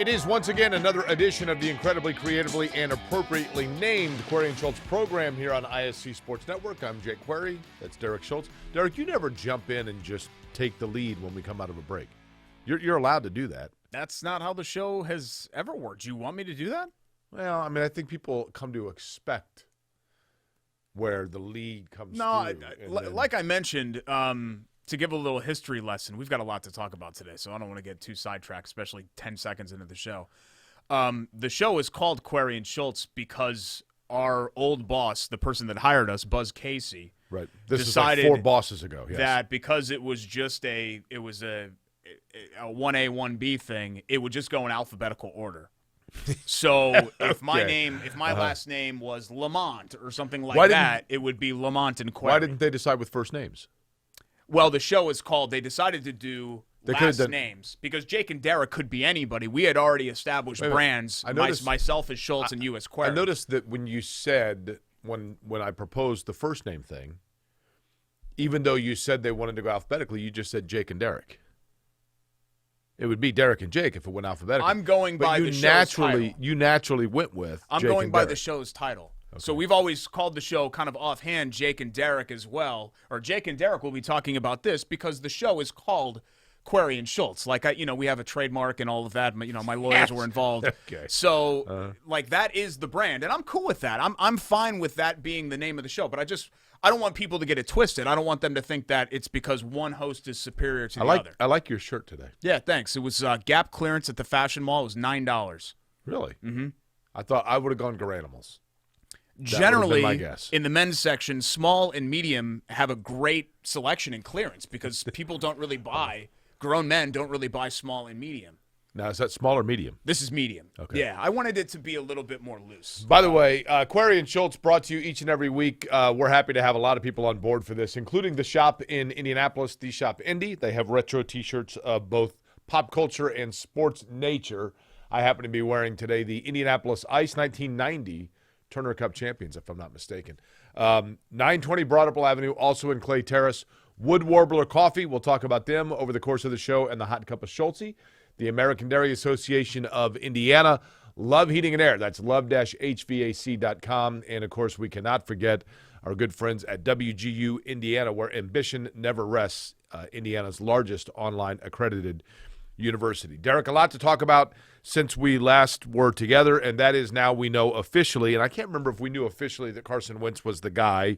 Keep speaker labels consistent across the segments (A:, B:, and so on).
A: It is once again another edition of the incredibly creatively and appropriately named Query and Schultz program here on ISC Sports Network. I'm Jake Query. That's Derek Schultz. Derek, you never jump in and just take the lead when we come out of a break. You're allowed to do that.
B: That's not how the show has ever worked. You want me to do that?
A: Well, I mean, I think people come to expect where the lead comes through.
B: Like I mentioned, to give a little history lesson, we've got a lot to talk about today, so I don't want to get too sidetracked, especially 10 seconds into the show. The show is called Query and Schultz because our old boss, the person that hired us, Buzz Casey,
A: right. This
B: decided
A: is like 4 bosses ago. Yes.
B: That because it was just a 1A, 1B thing, it would just go in alphabetical order. So if my last name was Lamont or something like that, it would be Lamont and Query.
A: Why didn't they decide with first names?
B: Well, the show is called, they decided to do last names because Jake and Derek could be anybody. We had already established brands, myself as Schultz and you as Query.
A: I noticed that when you said, when I proposed the first name thing, even though you said they wanted to go alphabetically, you just said Jake and Derek. It would be Derek and Jake if it went alphabetically.
B: I'm going by the show's title.
A: You naturally went with
B: I'm
A: Jake
B: going
A: and
B: by
A: Derek.
B: the show's title.
A: Okay.
B: So we've always called the show kind of offhand Jake and Derek as well. Or Jake and Derek will be talking about this because the show is called Query and Schultz. Like, we have a trademark and all of that. My lawyers were involved.
A: Okay.
B: So, that is the brand. And I'm cool with that. I'm fine with that being the name of the show. But I don't want people to get it twisted. I don't want them to think that it's because one host is superior to the other.
A: I like your shirt today.
B: Yeah, thanks. It was Gap clearance at the Fashion Mall. It was $9.
A: Really?
B: Mm-hmm.
A: I thought I would have gone Garanimals.
B: Generally, in the men's section, small and medium have a great selection and clearance because people don't really buy, grown men don't really buy small and medium.
A: Now, is that small or medium?
B: This is medium.
A: Okay.
B: Yeah, I wanted it to be a little bit more loose.
A: By the way, Query and Schultz brought to you each and every week. We're happy to have a lot of people on board for this, including the shop in Indianapolis, the Shop Indy. They have retro T-shirts of both pop culture and sports nature. I happen to be wearing today the Indianapolis Ice 1990 Turner Cup champions, if I'm not mistaken. 920 Broad Ripple Avenue, also in Clay Terrace. Wood Warbler Coffee, we'll talk about them over the course of the show, and the Hot Cup of Schultzy. The American Dairy Association of Indiana. Love Heating and Air, that's love-hvac.com. And, of course, we cannot forget our good friends at WGU Indiana, where ambition never rests, Indiana's largest online accredited university. Derek, a lot to talk about since we last were together, and that is now we know officially, and I can't remember if we knew officially that Carson Wentz was the guy.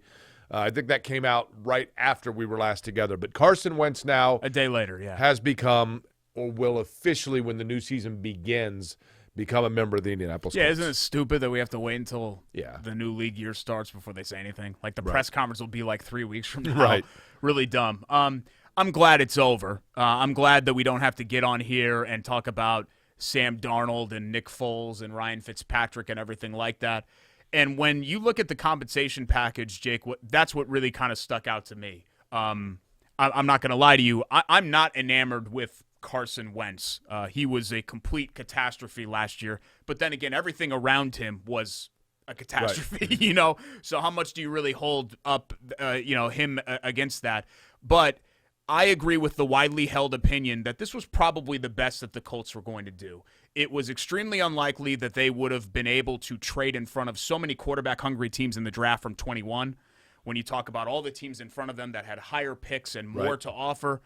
A: I think that came out right after we were last together. But Carson Wentz now,
B: a day later,
A: has become, or will officially when the new season begins, become a member of the Indianapolis Colts.
B: Isn't it stupid that we have to wait until the new league year starts before they say anything? Like the press conference will be like 3 weeks from now.
A: Right.
B: Really dumb. I'm glad it's over. I'm glad that we don't have to get on here and talk about Sam Darnold and Nick Foles and Ryan Fitzpatrick and everything like that. And when you look at the compensation package, Jake, that's what really kind of stuck out to me. I'm not going to lie to you. I'm not enamored with Carson Wentz. He was a complete catastrophe last year. But then again, everything around him was a catastrophe,
A: right.
B: So how much do you really hold up, him against that? But I agree with the widely held opinion that this was probably the best that the Colts were going to do. It was extremely unlikely that they would have been able to trade in front of so many quarterback-hungry teams in the draft from 21 when you talk about all the teams in front of them that had higher picks and more to offer.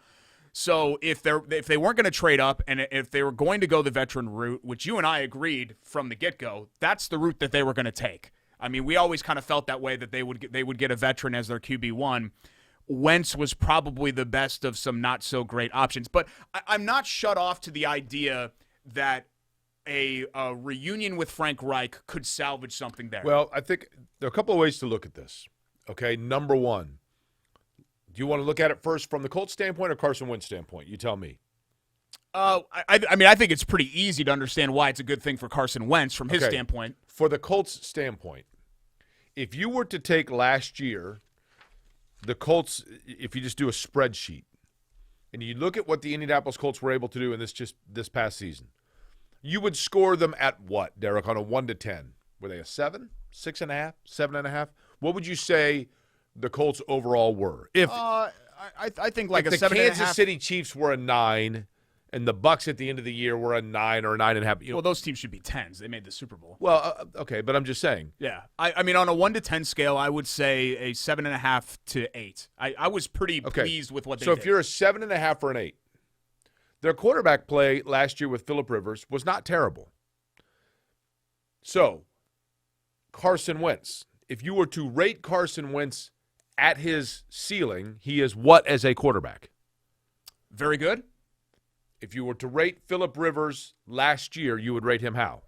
B: So if they weren't going to trade up and if they were going to go the veteran route, which you and I agreed from the get-go, that's the route that they were going to take. I mean, we always kind of felt that way, that they would get a veteran as their QB1. Wentz was probably the best of some not-so-great options. But I'm not shut off to the idea that a reunion with Frank Reich could salvage something there.
A: Well, I think there are a couple of ways to look at this. Okay, number one, do you want to look at it first from the Colts standpoint or Carson Wentz standpoint? You tell me.
B: I think it's pretty easy to understand why it's a good thing for Carson Wentz from his standpoint.
A: For the Colts standpoint, if you were to take last year, the Colts, if you just do a spreadsheet, and you look at what the Indianapolis Colts were able to do in this past season, you would score them at what, Derek, on a 1 to 10? Were they a 7, 6.5, 7.5? What would you say the Colts overall were?
B: I think like
A: if
B: a 7.5.
A: The Kansas City Chiefs were a 9, And the Bucks at the end of the year were a 9 or a 9.5. You know,
B: Well, those teams should be 10s. They made the Super Bowl.
A: well, okay, but I'm just saying.
B: Yeah. I mean, on a 1 to 10 scale, I would say a 7.5 to 8. I was pretty pleased with what they did.
A: So if you're a 7.5 or an 8, their quarterback play last year with Phillip Rivers was not terrible. So, Carson Wentz, if you were to rate Carson Wentz at his ceiling, he is what as a quarterback?
B: Very good.
A: If you were to rate Phillip Rivers last year, you would rate him how?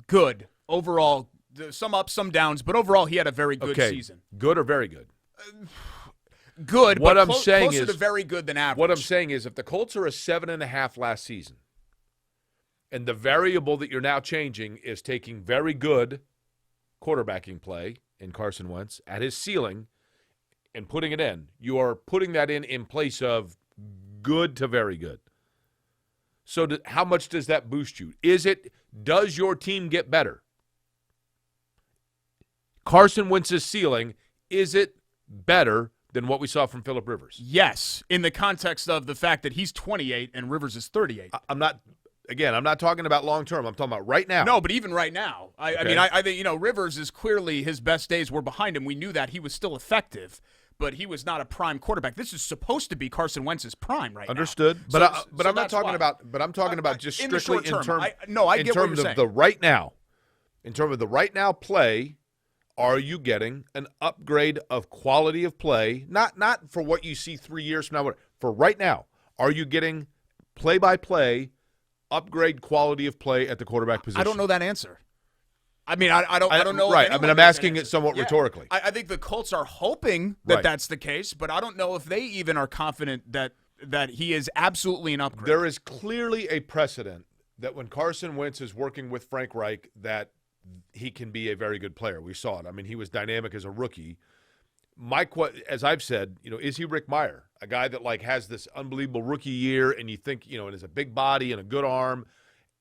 B: Good. Overall, some ups, some downs, but overall he had a very good season.
A: Good or very good?
B: Good,
A: what
B: but
A: I'm saying
B: closer
A: is,
B: to very good than average.
A: What I'm saying is if the Colts are a 7.5 last season, and the variable that you're now changing is taking very good quarterbacking play in Carson Wentz at his ceiling and putting it in, you are putting that in place of good to very good. So how much does that boost you? Does your team get better? Carson Wentz's ceiling, is it better than what we saw from Phillip Rivers?
B: Yes, in the context of the fact that he's 28 and Rivers is 38.
A: I'm not talking about long term. I'm talking about right now.
B: No, but even right now. I mean, I think, Rivers is clearly his best days were behind him. We knew that. He was still effective, but he was not a prime quarterback. This is supposed to be Carson Wentz's prime right
A: Understood.
B: now.
A: Understood. But I'm not talking about. But I'm talking about just strictly in terms.
B: I get what you're saying.
A: The right now. In terms of the right now play, are you getting an upgrade of quality of play? Not for what you see 3 years from now. For right now, are you getting play-by-play upgrade quality of play at the quarterback position?
B: I don't know that answer. I mean, I don't know.
A: Right. I mean, I'm asking it somewhat rhetorically.
B: I think the Colts are hoping that that's the case, but I don't know if they even are confident that he is absolutely an upgrade.
A: There is clearly a precedent that when Carson Wentz is working with Frank Reich, that he can be a very good player. We saw it. I mean, he was dynamic as a rookie. As I've said, is he Rick Meyer, a guy that has this unbelievable rookie year, and you think, and has a big body and a good arm,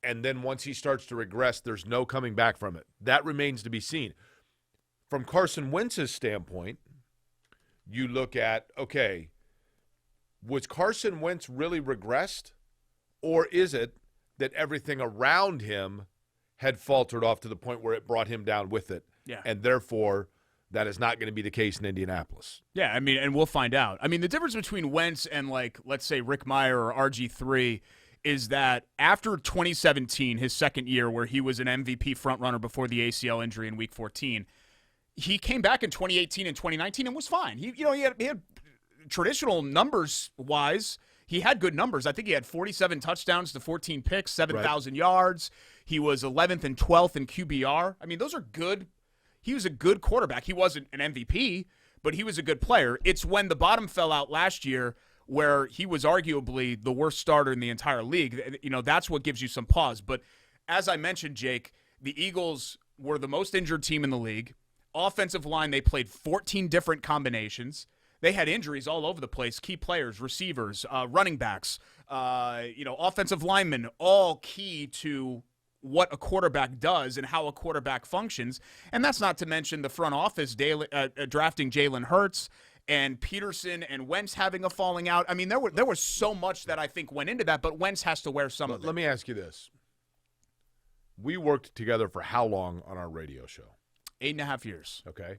A: and then once he starts to regress, there's no coming back from it. That remains to be seen. From Carson Wentz's standpoint, you look at, okay, was Carson Wentz really regressed, or is it that everything around him had faltered off to the point where it brought him down with it, and therefore that is not going to be the case in Indianapolis?
B: Yeah, I mean, and we'll find out. I mean, the difference between Wentz and, let's say Rick Meyer or RG3 is that after 2017, his second year where he was an MVP frontrunner before the ACL injury in Week 14, he came back in 2018 and 2019 and was fine. He had traditional numbers-wise, he had good numbers. I think he had 47 touchdowns to 14 picks, 7,000 yards. He was 11th and 12th in QBR. I mean, those are good. He was a good quarterback. He wasn't an MVP, but he was a good player. It's when the bottom fell out last year where he was arguably the worst starter in the entire league. That's what gives you some pause. But as I mentioned, Jake, the Eagles were the most injured team in the league. Offensive line, they played 14 different combinations. They had injuries all over the place, key players, receivers, running backs, offensive linemen, all key to what a quarterback does and how a quarterback functions. And that's not to mention the front office drafting Jalen Hurts and Peterson and Wentz having a falling out. I mean, there was so much that I think went into that, but Wentz has to wear some of it.
A: Let me ask you this. We worked together for how long on our radio show?
B: 8.5 years.
A: Okay.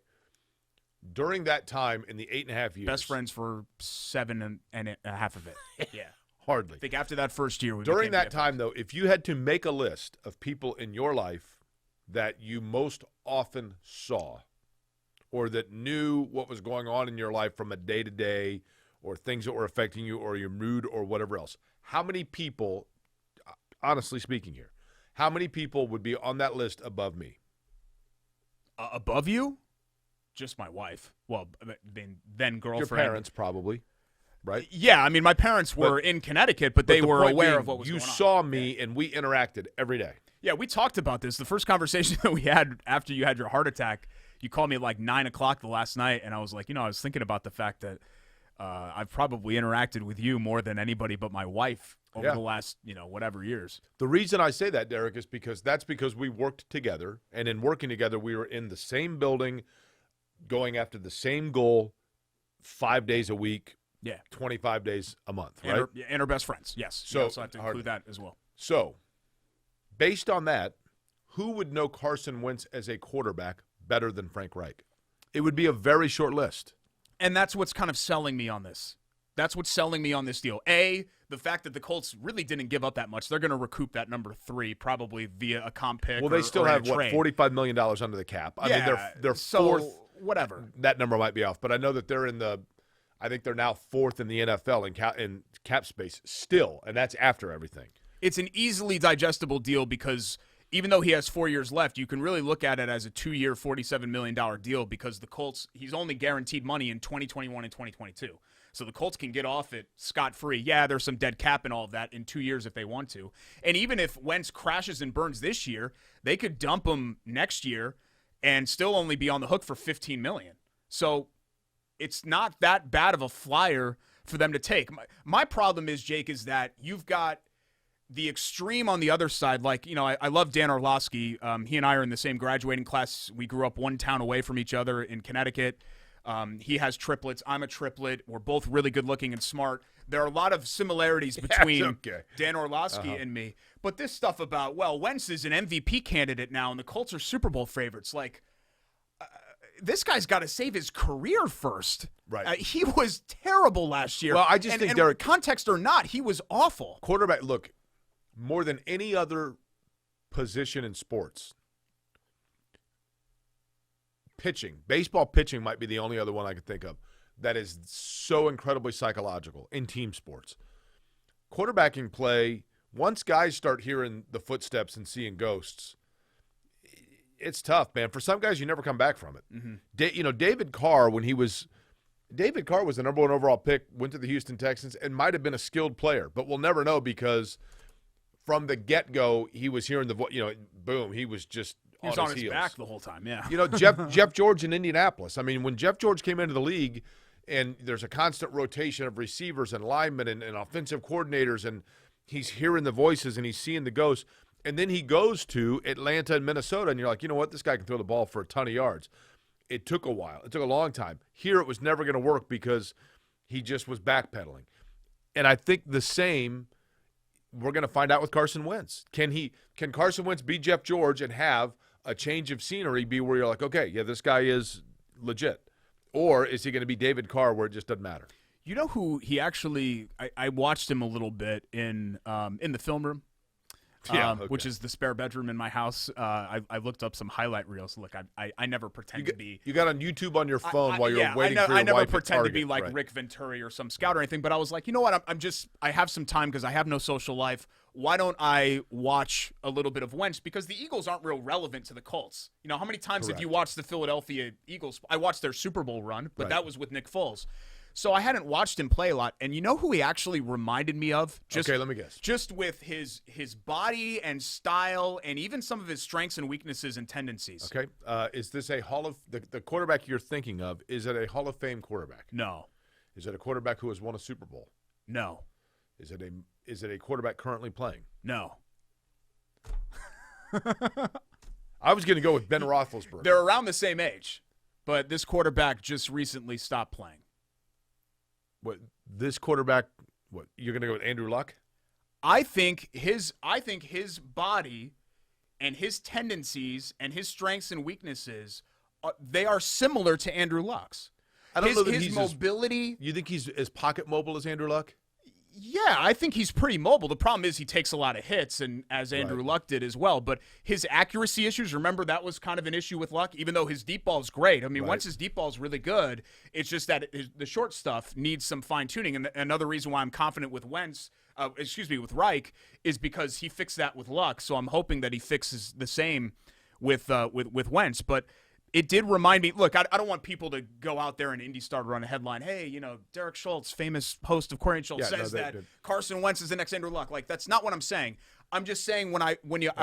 A: During that time, in the 8.5 years.
B: Best friends for 7.5 of it. Yeah.
A: Hardly.
B: I think after that first year,
A: during that time, though, if you had to make a list of people in your life that you most often saw or that knew what was going on in your life from a day-to-day or things that were affecting you or your mood or whatever else, how many people, honestly speaking here, how many people would be on that list above me?
B: Above you? Just my wife. Well, then girlfriend.
A: Your parents, probably. Right?
B: Yeah, I mean, my parents were in Connecticut, but they were aware of what was going on.
A: You saw me, and we interacted every day.
B: Yeah, we talked about this. The first conversation that we had after you had your heart attack, you called me at 9 o'clock the last night, and I was like, I was thinking about the fact that I've probably interacted with you more than anybody but my wife over the last, whatever years.
A: The reason I say that, Derek, is because we worked together, and in working together, we were in the same building, going after the same goal 5 days a week,
B: Yeah.
A: 25 days a month,
B: And
A: right?
B: her best friends, yes.
A: So-
B: You also have to include that as well.
A: So, based on that, who would know Carson Wentz as a quarterback better than Frank Reich? It would be a very short list.
B: And that's what's kind of selling me on this. That's what's selling me on this deal. A, the fact that the Colts really didn't give up that much. They're going to recoup that number 3 probably via a comp pick.
A: Well, they still
B: or in a
A: have,
B: trade.
A: $45 million under the cap. I mean, they're
B: so,
A: fourth.
B: Whatever.
A: That number might be off, but I know that they're I think they're now fourth in the NFL in cap space still, and that's after everything.
B: It's an easily digestible deal because even though he has 4 years left, you can really look at it as a 2-year, $47 million deal because the Colts, he's only guaranteed money in 2021 and 2022. So the Colts can get off it scot-free. Yeah, there's some dead cap and all of that in 2 years if they want to. And even if Wentz crashes and burns this year, they could dump him next year and still only be on the hook for $15 million. So it's not that bad of a flyer for them to take. My problem is, Jake, is that you've got the extreme on the other side. Like, you know, I love Dan Orlovsky. He and I are in the same graduating class. We grew up one town away from each other in Connecticut. He has triplets. I'm a triplet. We're both really good looking and smart. There are a lot of similarities between Dan Orlovsky and me. But this stuff about, well, Wentz is an MVP candidate now and the Colts are Super Bowl favorites. Like, this guy's got to save his career first.
A: Right.
B: He was terrible last year.
A: Well, I just think, Derek,
B: context or not, he was awful.
A: Quarterback, look, more than any other position in sports, pitching, baseball pitching might be the only other one I could think of that is so incredibly psychological in team sports. Quarterbacking play, once guys start hearing the footsteps and seeing ghosts, it's tough, man. For some guys, you never come back from it. Mm-hmm. David Carr, David Carr was the number 1 overall pick, went to the Houston Texans, and might have been a skilled player, but we'll never know because from the get-go, he was hearing the voice. Boom, he was just
B: he was on his back the whole time. Yeah.
A: Jeff George in Indianapolis. I mean, when Jeff George came into the league, and there's a constant rotation of receivers and linemen and offensive coordinators, and he's hearing the voices and he's seeing the ghosts. And then he goes to Atlanta and Minnesota, and you're like, you know what? This guy can throw the ball for a ton of yards. It took a while. It took a long time. Here it was never going to work because he just was backpedaling. And I think the same we're going to find out with Carson Wentz. Can Carson Wentz be Jeff George and have a change of scenery be where you're like, okay, yeah, this guy is legit? Or is he going to be David Carr where it just doesn't matter?
B: You know who he actually I watched him a little bit in the film room. Which is the spare bedroom in my house. I looked up some highlight reels. Look, I never pretend to be.
A: You got on YouTube on your phone while you're waiting for your
B: I never
A: wife
B: pretend
A: at
B: to be like
A: right.
B: Rick Venturi or some scout or anything. But I was like, you know what? I have some time because I have no social life. Why don't I watch a little bit of Wentz? Because the Eagles aren't real relevant to the Colts. You know, how many times have you watched the Philadelphia Eagles? I watched their Super Bowl run, but that was with Nick Foles. So I hadn't watched him play a lot, and you know who he actually reminded me of?
A: Okay, let me guess.
B: Just with his body and style, and even some of his strengths and weaknesses and tendencies.
A: Okay, is this a the quarterback you're thinking of? Is it a Hall of Fame quarterback?
B: No.
A: Is it a quarterback who has won a Super Bowl?
B: No.
A: Is it a quarterback currently playing?
B: No.
A: I was going to go with Ben Roethlisberger.
B: They're around the same age, but this quarterback just recently stopped playing.
A: What this quarterback? What you're going to go with Andrew Luck?
B: I think his body and his tendencies and his strengths and weaknesses they are similar to Andrew Luck's.
A: I don't know that
B: his mobility.
A: You think he's as pocket mobile as Andrew Luck?
B: Yeah, I think he's pretty mobile. The problem is he takes a lot of hits, and as Andrew Luck did as well. But his accuracy issues, remember, that was kind of an issue with Luck, even though his deep ball is great. I mean, once his deep ball is really good, it's just that the short stuff needs some fine-tuning. And another reason why I'm confident with with Reich, is because he fixed that with Luck. So I'm hoping that he fixes the same with Wentz. But it did remind me, look, I don't want people to go out there and Indy Star to run a headline, hey, you know, Derek Schultz, famous host of Corey and Schultz, says that Carson Wentz is the next Andrew Luck. Like, that's not what I'm saying. I'm just saying I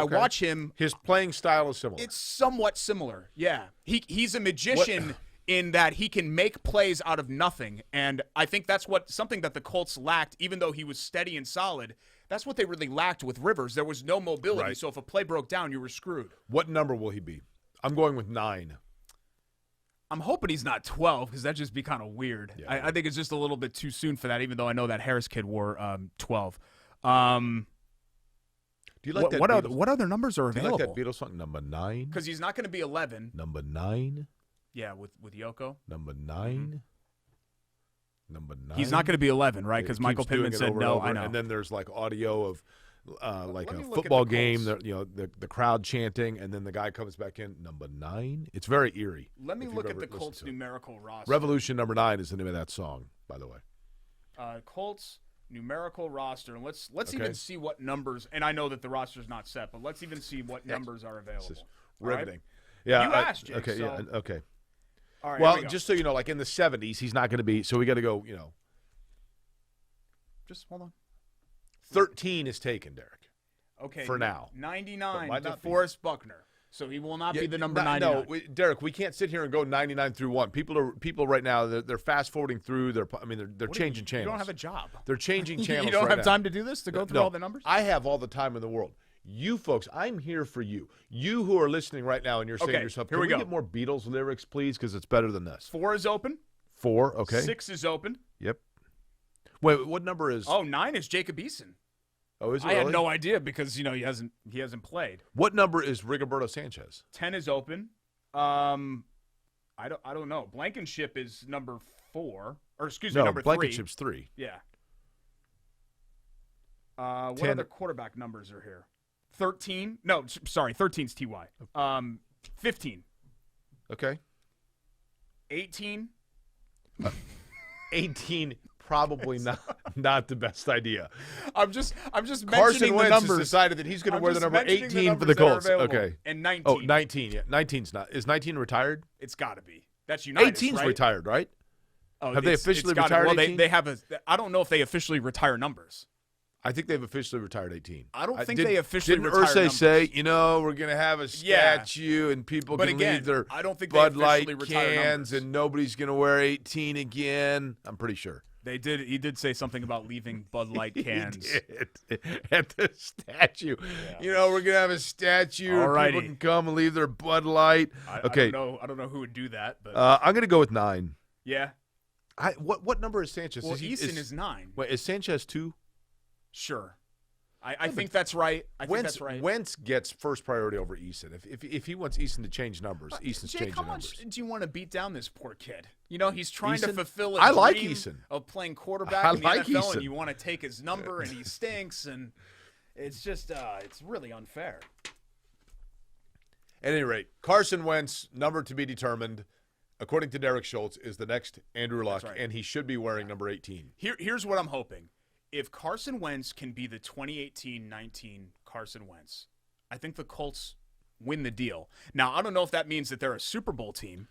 B: watch him.
A: His playing style is similar.
B: It's somewhat similar, yeah. He's a magician in that he can make plays out of nothing, and I think that's something that the Colts lacked, even though he was steady and solid. That's what they really lacked with Rivers. There was no mobility, so if a play broke down, you were screwed.
A: What number will he be? I'm going with 9.
B: I'm hoping he's not 12 because that'd just be kind of weird.
A: Yeah.
B: I think it's just a little bit too soon for that, even though I know that Harris kid wore 12.
A: Do you like that?
B: What other numbers are
A: Do you
B: available?
A: like that Beatles song, number 9?
B: Because he's not going to be 11.
A: Number 9?
B: Yeah, with Yoko.
A: Number 9? Number 9?
B: He's not going to be 11, right? Because
A: It
B: Michael
A: keeps doing
B: Pittman
A: it
B: said
A: over and
B: no.
A: over,
B: I know.
A: And then there's like audio of like
B: Let
A: a
B: me look at
A: football
B: the
A: game,
B: Colts.
A: the crowd chanting, and then the guy comes back in, number 9. It's very eerie.
B: Let me
A: if you've
B: look at
A: ever
B: the
A: listened
B: Colts
A: to it.
B: numerical roster.
A: Revolution number 9 is the name of that song, by the way.
B: Colts numerical roster, and let's
A: Okay.
B: even see what numbers. And I know that the roster's not set, but let's even see what numbers are available.
A: This is
B: All right?
A: riveting. Yeah.
B: You asked, Jake,
A: okay.
B: so-
A: Yeah. Okay.
B: All right.
A: Well,
B: here we go.
A: just so you know, like in the 70s, he's not going to be. So we got to go.
B: Just hold on.
A: 13 is taken, Derek.
B: Okay.
A: For now.
B: 99
A: might not be.
B: DeForest Buckner. So he will not be the number 99.
A: No, Derek, we can't sit here and go 99 through 1. People right now, they're fast forwarding through. They're changing channels.
B: You don't have a job.
A: They're changing channels.
B: You don't
A: right
B: have
A: now.
B: time to do this, to go through
A: No,
B: all the numbers?
A: I have all the time in the world. You folks, I'm here for you. You who are listening right now, and you're saying
B: Okay,
A: to yourself,
B: here
A: "Can
B: we
A: we
B: go.
A: get more Beatles lyrics, please? Because it's better than this."
B: 4 is open.
A: 4, okay.
B: 6 is open.
A: Yep. Wait, what number is?
B: Oh, 9 is Jacob Eason.
A: Oh, is it
B: I had
A: really?
B: no idea because he hasn't played.
A: What number is Rigoberto Sanchez?
B: 10 is open. I don't know. Blankenship is number 4, or excuse me,
A: No,
B: number 3.
A: Blankenship's 3.
B: Yeah. What
A: 10
B: other quarterback numbers are here? 13. No, sorry, 13's Ty. 15.
A: Okay.
B: 18.
A: 18, probably not the best idea.
B: I'm just
A: Carson
B: mentioning the
A: Wentz has
B: numbers.
A: decided that he's going to
B: I'm
A: wear the
B: just
A: number
B: mentioning
A: 18 for
B: numbers
A: the
B: that are
A: Colts.
B: available.
A: Okay.
B: And 19.
A: Oh, 19. Yeah, 19's not. Is 19 retired?
B: It's got to be. That's United.
A: 18's
B: right?
A: retired, right?
B: Oh,
A: Have they
B: it's
A: officially
B: gotta-
A: retired
B: Well,
A: 18?
B: they have a. I don't know if they officially retire numbers.
A: I think they've officially retired 18.
B: I don't think they officially
A: didn't
B: retired
A: Irsay
B: numbers.
A: say, we're going to have a
B: Yeah.
A: statue and people
B: But
A: can
B: again,
A: leave their
B: I don't think they
A: Bud Light
B: officially retire
A: cans
B: numbers.
A: and nobody's going to wear 18 again? I'm pretty sure.
B: They did. He did say something about leaving Bud Light cans.
A: He did. At the statue. We're going to have a statue and
B: Alrighty.
A: people can come and leave their Bud Light. Okay.
B: I don't know who would do that, but
A: I'm going to go with 9.
B: yeah.
A: What number is Sanchez?
B: Well, Eason is 9.
A: Wait, is Sanchez 2?
B: Sure. I think that's right. I think
A: Wentz,
B: that's right.
A: Wentz gets first priority over Eason. If he wants Eason to change numbers, Eason's
B: Jake,
A: changing
B: how
A: numbers.
B: much do you want to beat down this poor kid? He's trying to
A: Eason?
B: fulfill a
A: I like
B: dream
A: Eason.
B: of playing quarterback
A: I
B: in the
A: like
B: NFL,
A: Eason.
B: and you want to take his number, and he stinks, and it's just it's really unfair.
A: At any rate, Carson Wentz, number to be determined, according to Derek Schultz, is the next Andrew Luck,
B: right.
A: and he should be wearing number 18.
B: Here's what I'm hoping. If Carson Wentz can be the 2018-19 Carson Wentz, I think the Colts win the deal. Now, I don't know if that means that they're a Super Bowl team,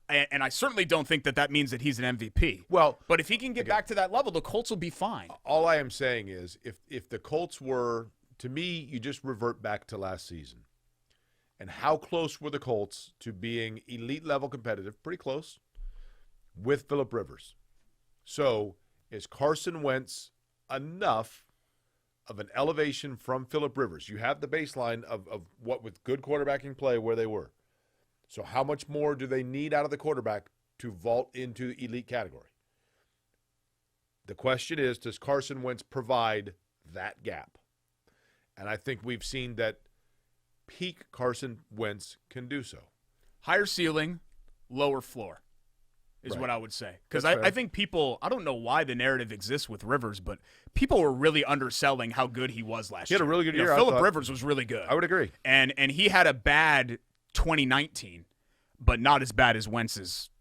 B: and I certainly don't think that means that he's an MVP.
A: Well,
B: But if he can get back to that level, the Colts will be fine.
A: all I am saying is if the Colts were, to me, you just revert back to last season. And how close were the Colts to being elite level competitive? Pretty close with Phillip Rivers. So is Carson Wentz enough of an elevation from Phillip Rivers? You have the baseline of what with good quarterbacking play where they were. So how much more do they need out of the quarterback to vault into the elite category? The question is, does Carson Wentz provide that gap? And I think we've seen that peak Carson Wentz can do so.
B: Higher ceiling, lower floor is
A: Right.
B: what I would say. Because
A: That's fair.
B: I think people, I don't know why the narrative exists with Rivers, but people were really underselling how good he was last year.
A: He had a really good year, I
B: Phillip
A: thought.
B: Rivers was really good.
A: I would agree.
B: And he had a bad 2019, but not as bad as Wentz's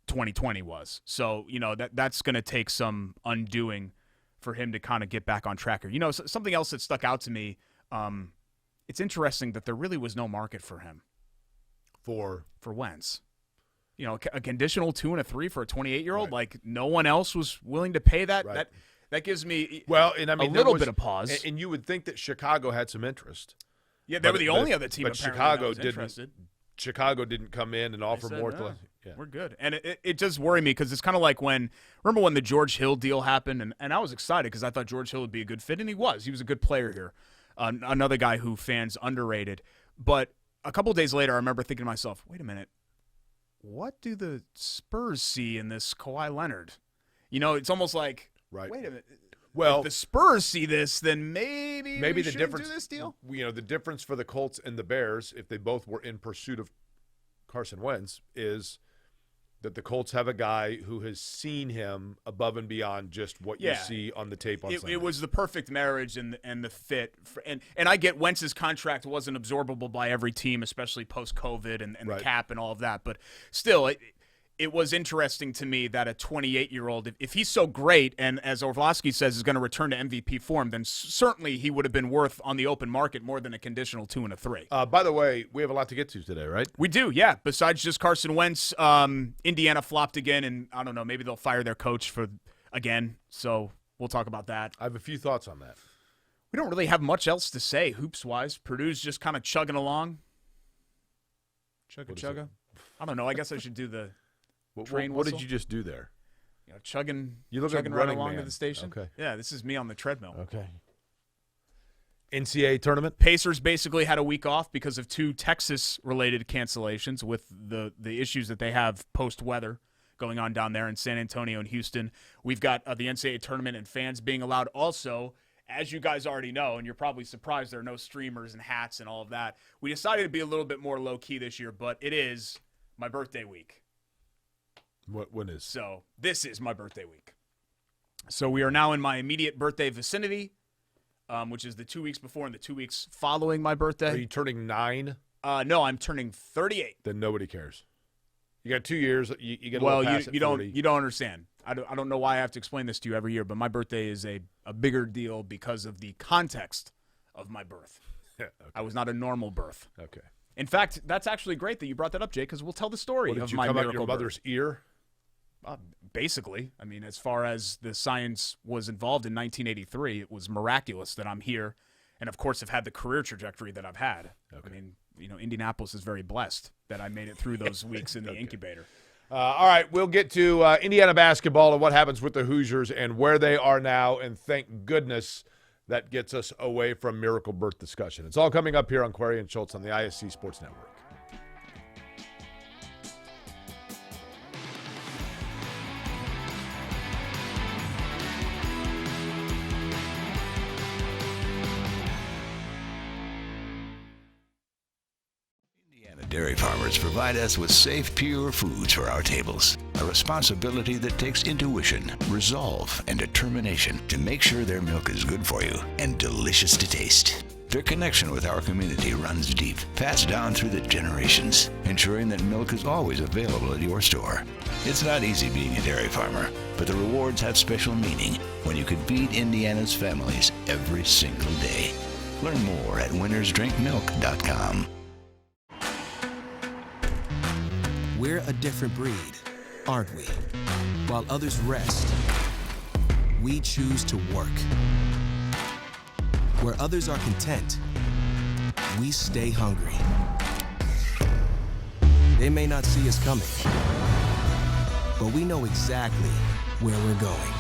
B: 2020 was. So, that's going to take some undoing for him to kind of get back on track here. Something else that stuck out to me, it's interesting that there really was no market for him. For Wentz. A conditional 2 and a 3 for a 28-year-old,
A: Right.
B: like no one else was willing to pay that.
A: Right.
B: That gives me
A: a
B: little bit of pause.
A: And you would think that Chicago had some interest.
B: Yeah, they were the
A: but
B: only other team
A: but
B: apparently
A: Chicago
B: that was
A: didn't.
B: interested.
A: Chicago didn't come in and offer
B: They said,
A: more.
B: "No,
A: Yeah.
B: We're good. And it does worry me because it's kind of like remember when the George Hill deal happened, and I was excited because I thought George Hill would be a good fit, and he was. He was a good player here. Another guy who fans underrated. But a couple of days later, I remember thinking to myself, wait a minute, what do the Spurs see in this Kawhi Leonard? You know, it's almost like,
A: Right.
B: wait a minute.
A: Well,
B: if the Spurs see this, then maybe we
A: the
B: should
A: difference,
B: do this deal.
A: You know, the difference for the Colts and the Bears, if they both were in pursuit of Carson Wentz, is that the Colts have a guy who has seen him above and beyond just what you see on the tape on Sunday.
B: It was the perfect marriage and the fit. And I get Wentz's contract wasn't absorbable by every team, especially post-COVID and
A: Right.
B: the cap and all of that. But still, it was interesting to me that a 28-year-old, if he's so great and, as Orlovsky says, is going to return to MVP form, then certainly he would have been worth on the open market more than a conditional 2 and a 3.
A: By the way, we have a lot to get to today, right?
B: We do, yeah. Besides just Carson Wentz, Indiana flopped again, and I don't know, maybe they'll fire their coach again. So we'll talk about that.
A: I have a few thoughts on that.
B: We don't really have much else to say hoops-wise. Purdue's just kind of chugging along. Chugga. I don't know. I guess I should do the train
A: what
B: whistle.
A: did you just do there?
B: You know, chugging.
A: You look like
B: chugging
A: Running
B: right along
A: Man.
B: to the station.
A: Okay.
B: Yeah, this is me on the treadmill.
A: Okay. NCAA tournament?
B: Pacers basically had a week off because of 2 Texas-related cancellations with the issues that they have post-weather going on down there in San Antonio and Houston. We've got the NCAA tournament and fans being allowed. Also, as you guys already know, and you're probably surprised there are no streamers and hats and all of that, we decided to be a little bit more low-key this year, but it is my birthday week.
A: When is?
B: So this is my birthday week. So we are now in my immediate birthday vicinity, which is the 2 weeks before and the 2 weeks following my birthday.
A: Are you turning 9?
B: No, I'm turning 38.
A: Then nobody cares. You got 2 years. You get a
B: Well,
A: little pass at 40.
B: you don't understand. I don't know why I have to explain this to you every year, but my birthday is a bigger deal because of the context of my birth.
A: Okay.
B: I was not a normal birth.
A: Okay.
B: In fact, that's actually great that you brought that up, Jay, because we'll tell the story
A: What, did
B: of
A: you
B: my
A: come out
B: miracle
A: your mother's
B: birth.
A: ear?
B: Basically, I mean, as far as the science was involved in 1983, it was miraculous that I'm here, and of course, have had the career trajectory that I've had.
A: Okay.
B: I mean, you know, Indianapolis is very blessed that I made it through those weeks in the incubator.
A: All right, we'll get to Indiana basketball and what happens with the Hoosiers and where they are now, and thank goodness that gets us away from miracle birth discussion. It's all coming up here on Query and Schultz on the ISC Sports Network.
C: Dairy farmers provide us with safe, pure foods for our tables. A responsibility that takes intuition, resolve, and determination to make sure their milk is good for you and delicious to taste. Their connection with our community runs deep, passed down through the generations, ensuring that milk is always available at your store. It's not easy being a dairy farmer, but the rewards have special meaning when you can feed Indiana's families every single day. Learn more at winnersdrinkmilk.com.
D: We're a different breed, aren't we? While others rest, we choose to work. Where others are content, we stay hungry. They may not see us coming, but we know exactly where we're going.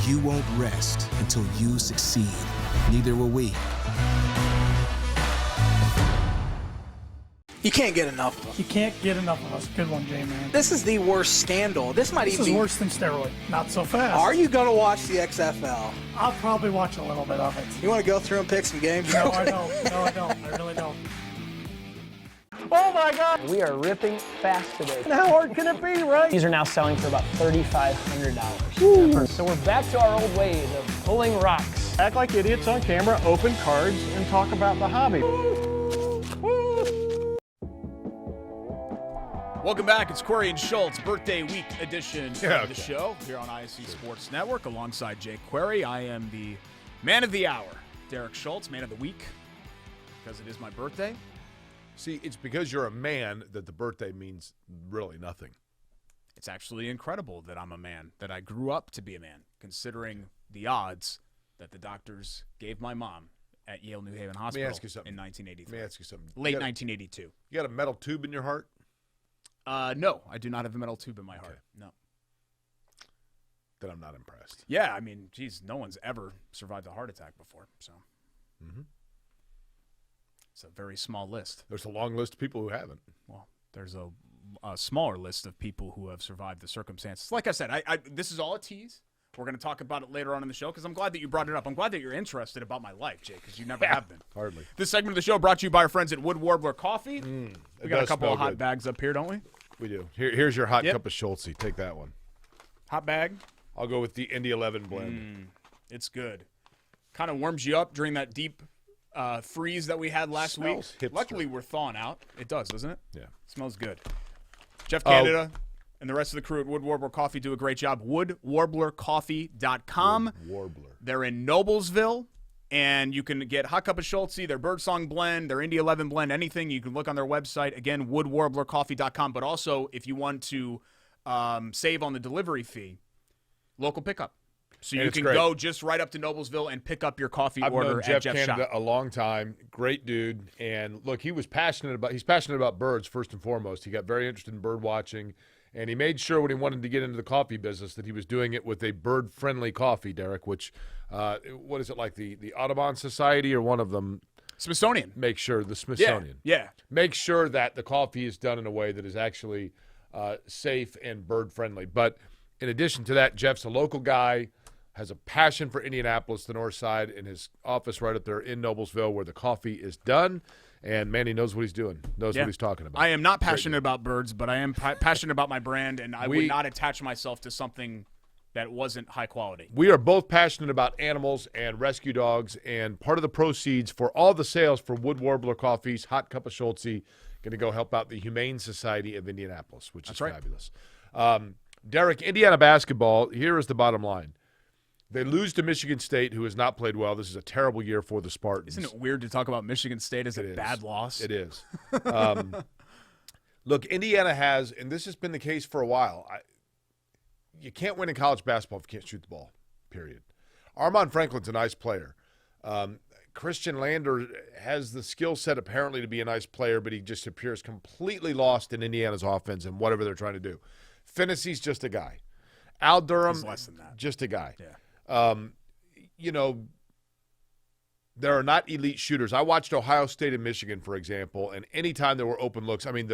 D: You won't rest until you succeed. Neither will we.
E: You can't get enough of them.
F: You can't get enough of us. Good one, J-Man.
E: This is the worst scandal. This might
F: This
E: even
F: is
E: be...
F: worse than steroid. Not so fast.
E: Are you going to watch the XFL?
F: I'll probably watch a little bit of it.
E: You want to go through and pick some games?
F: No, I don't. No, I don't. I really don't. Oh, my God.
G: We are ripping fast today.
F: And how hard can it be, right?
G: These are now selling for about $3,500. So we're back to our old ways of pulling rocks.
F: Act like idiots on camera, open cards, and talk about the hobby.
B: Welcome back. It's Query and Schultz, birthday week edition of
A: Yeah,
B: the show here on ISC Sports Network. Alongside Jake Query, I am the man of the hour, Derek Schultz, man of the week, because it is my birthday.
A: See, it's because you're a man that the birthday means really nothing.
B: It's actually incredible that I'm a man, that I grew up to be a man, considering the odds that the doctors gave my mom at Yale New Haven Hospital
A: ask you something.
B: in 1983.
A: Let me ask you something.
B: Late
A: You got a-
B: 1982.
A: You got a metal tube in your heart?
B: No, I do not have a metal tube in my heart. No.
A: Then I'm not impressed.
B: Yeah, I mean, geez, no one's ever survived a heart attack before, so. It's a very small list.
A: There's a long list of people who haven't.
B: Well, there's a smaller list of people who have survived the circumstances. Like I said, this is all a tease. We're going to talk about it later on in the show because I'm glad that you brought it up. I'm glad that you're interested about my life, Jay, because you never have been.
A: Hardly.
B: This segment of the show brought to you by our friends at Wood Warbler Coffee. We got a couple of hot bags up here, don't we?
A: We do. Here's your hot cup of Schultz. Take that one.
B: Hot bag.
A: I'll go with the Indy 11 blend.
B: It's good. Kind of warms you up during that deep freeze that we had last week.
A: Hipster.
B: Luckily, we're thawing out. It does, doesn't it?
A: Yeah.
B: Smells good. Jeff Canada and the rest of the crew at Wood Warbler Coffee do a great job. WoodWarblerCoffee.com.
A: Wood Warbler.
B: They're in Noblesville, and you can get Hot Cup of Schultz, their Birdsong blend, their Indy 11 blend, anything. You can look on their website. Again, WoodWarblerCoffee.com. But also, if you want to save on the delivery fee, local pickup. So you can go just right up to Noblesville and pick up your coffee order
A: at
B: Jeff's
A: Canada
B: shop.
A: a long time. Great dude. And look, he's passionate about birds first and foremost. He got very interested in bird watching, and he made sure when he wanted to get into the coffee business that he was doing it with a bird-friendly coffee, Derek, which what is it, like the Audubon Society or one of them?
B: Smithsonian.
A: Make sure the Smithsonian.
B: Yeah.
A: Make sure that the coffee is done in a way that is actually safe and bird-friendly. But in addition to that, Jeff's a local guy, has a passion for Indianapolis, the north side, in his office right up there in Noblesville where the coffee is done. And Manny knows what he's doing, knows what he's talking about.
B: I am not passionate about birds, but I am passionate about my brand, and I would not attach myself to something that wasn't high quality.
A: We are both passionate about animals and rescue dogs, and part of the proceeds for all the sales for Wood Warbler Coffee's Hot Cup of Schultz going to go help out the Humane Society of Indianapolis, which is fabulous. Derek, Indiana basketball, here is the bottom line. They lose to Michigan State, who has not played well. This is a terrible year for the Spartans.
B: Isn't it weird to talk about Michigan State as a bad loss?
A: It is. Look, Indiana has, and this has been the case for a while, you can't win in college basketball if you can't shoot the ball, period. Armand Franklin's a nice player. Christian Lander has the skill set apparently to be a nice player, but he just appears completely lost in Indiana's offense and whatever they're trying to do. Finney's just a guy. Al Durham,
B: He's less than that.
A: Just a guy.
B: Yeah.
A: There are not elite shooters. I watched Ohio State and Michigan, for example, and anytime there were open looks, I mean,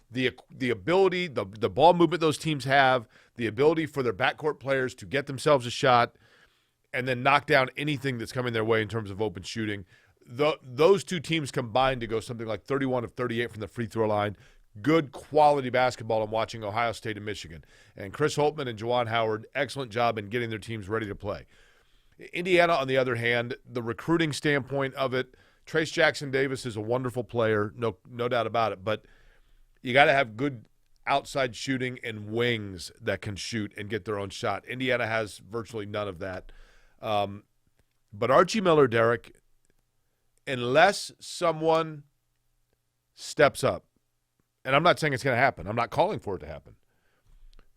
A: the ability, the ball movement those teams have, the ability for their backcourt players to get themselves a shot and then knock down anything that's coming their way in terms of open shooting. Those two teams combined to go something like 31 of 38 from the free throw line. Good quality basketball I'm watching Ohio State and Michigan. And Chris Holtman and Juwan Howard, excellent job in getting their teams ready to play. Indiana, on the other hand, the recruiting standpoint of it, Trace Jackson Davis is a wonderful player, no doubt about it. But you got to have good outside shooting and wings that can shoot and get their own shot. Indiana has virtually none of that. But Archie Miller, Derek, unless someone steps up, and I'm not saying it's going to happen. I'm not calling for it to happen.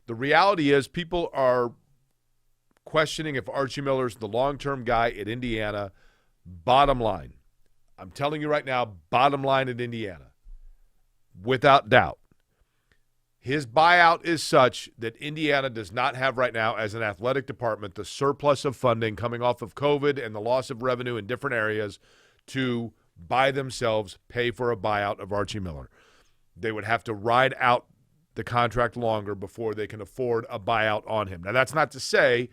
A: The reality is people are questioning if Archie Miller's the long-term guy at Indiana. Bottom line, I'm telling you right now, bottom line at Indiana, without doubt, his buyout is such that Indiana does not have right now as an athletic department the surplus of funding coming off of COVID and the loss of revenue in different areas to by themselves pay for a buyout of Archie Miller. They would have to ride out the contract longer before they can afford a buyout on him. Now, that's not to say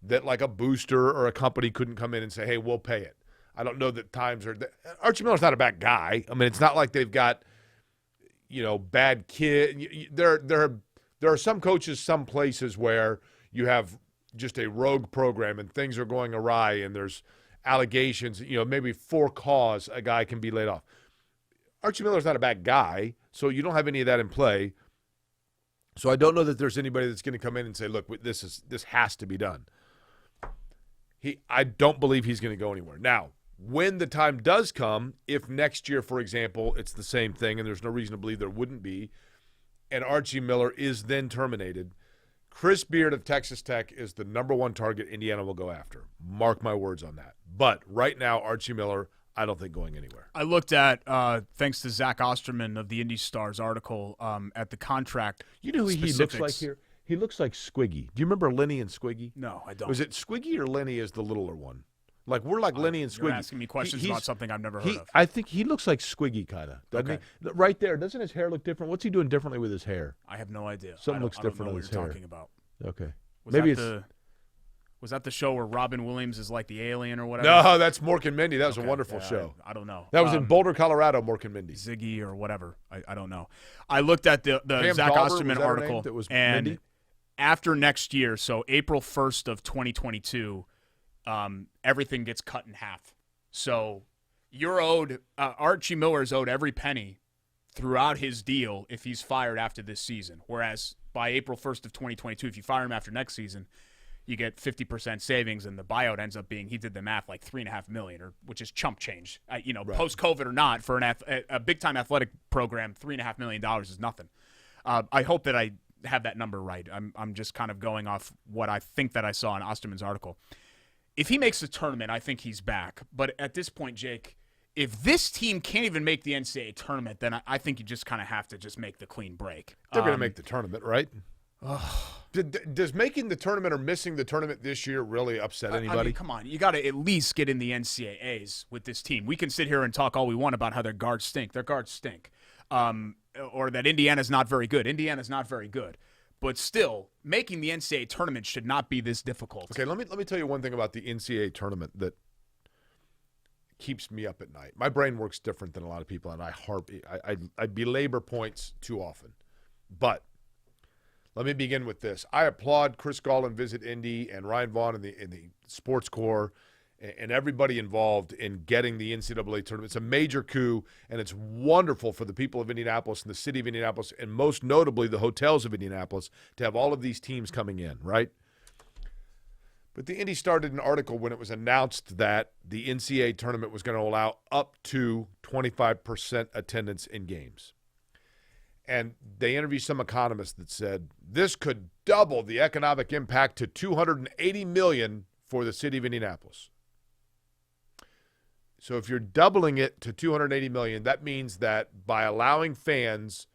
A: that like a booster or a company couldn't come in and say, hey, we'll pay it. I don't know that times are – Archie Miller's not a bad guy. I mean, it's not like they've got, bad kid. There are some coaches, some places where you have just a rogue program and things are going awry and there's allegations, maybe for cause a guy can be laid off. Archie Miller's not a bad guy, so you don't have any of that in play. So I don't know that there's anybody that's going to come in and say, look, this has to be done. I don't believe he's going to go anywhere. Now, when the time does come, if next year, for example, it's the same thing and there's no reason to believe there wouldn't be, and Archie Miller is then terminated, Chris Beard of Texas Tech is the number one target Indiana will go after. Mark my words on that. But right now, Archie Miller, I don't think going anywhere.
B: I looked at, thanks to Zach Osterman of the Indy Stars article, at the contract.
A: You know who he looks like here? He looks like Squiggy. Do you remember Lenny and Squiggy?
B: No, I don't.
A: Was it Squiggy or Lenny as the littler one? Like we're like Lenny and Squiggy.
B: You're asking me questions about something I've never heard of.
A: I think he looks like Squiggy kind of, doesn't he? Right there. Doesn't his hair look different? What's he doing differently with his hair?
B: I have no idea.
A: Something looks different
B: on
A: his
B: what you're
A: hair.
B: talking about.
A: Okay.
B: Was that the show where Robin Williams is like the alien or whatever?
A: No, that's Mork and Mindy. That was a wonderful show.
B: I don't know.
A: That was in Boulder, Colorado, Mork and Mindy.
B: Ziggy or whatever. I don't know. I looked at the Zach
A: Tarver,
B: Osterman
A: was that her
B: article,
A: name? That was
B: and
A: Mindy?
B: after next year, so April 1st of 2022, everything gets cut in half. So you're owed Archie Miller's owed every penny throughout his deal if he's fired after this season. Whereas by April 1st of 2022, if you fire him after next season, you get 50% savings, and the buyout ends up being, he did the math, like $3.5 million, which is chump change. Post-COVID or not, for a big-time athletic program, $3.5 million is nothing. I hope that I have that number right. I'm just kind of going off what I think that I saw in Osterman's article. If he makes the tournament, I think he's back. But at this point, Jake, if this team can't even make the NCAA tournament, then I think you just kind of have to just make the clean break.
A: They're going to make the tournament, right? Does making the tournament or missing the tournament this year really upset anybody?
B: I mean, come on. You got to at least get in the NCAAs with this team. We can sit here and talk all we want about how their guards stink. Their guards stink. Or that Indiana's not very good. Indiana's not very good. But still, making the NCAA tournament should not be this difficult.
A: Okay, let me tell you one thing about the NCAA tournament that keeps me up at night. My brain works different than a lot of people, and I belabor points too often. But let me begin with this. I applaud Chris Gall Visit Indy and Ryan Vaughn in the sports corps and everybody involved in getting the NCAA tournament. It's a major coup, and it's wonderful for the people of Indianapolis and the city of Indianapolis, and most notably the hotels of Indianapolis, to have all of these teams coming in, right? But the Indy started an article when it was announced that the NCAA tournament was going to allow up to 25% attendance in games. And they interviewed some economists that said this could double the economic impact to $280 million for the city of Indianapolis. So if you're doubling it to $280 million, that means that by allowing fans,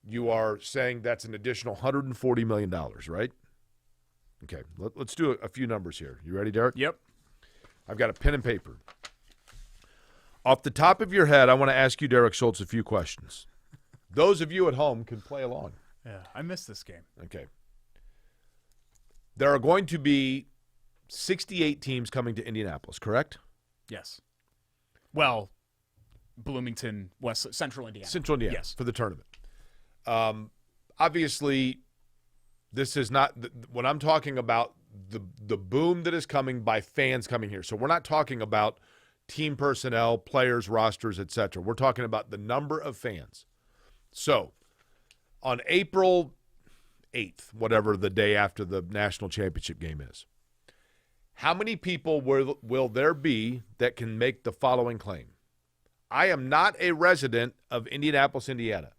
A: you are saying that's an additional $140 million, right? Okay, let's do a few numbers here. You ready, Derek?
B: Yep.
A: I've got a pen and paper. Off the top of your head, I want to ask you, Derek Schultz, a few questions. Those of you at home can play along.
B: Yeah, I missed this game.
A: Okay. There are going to be 68 teams coming to Indianapolis, correct?
B: Yes. Well, Bloomington, Central Indiana.
A: Central Indiana,
B: yes,
A: for the tournament. Obviously, this is not when I'm talking about the boom that is coming by fans coming here. So we're not talking about team personnel, players, rosters, etc. We're talking about the number of fans. So on April 8th, whatever the day after the national championship game is, how many people will there be that can make the following claim? I am not a resident of Indianapolis, Indiana,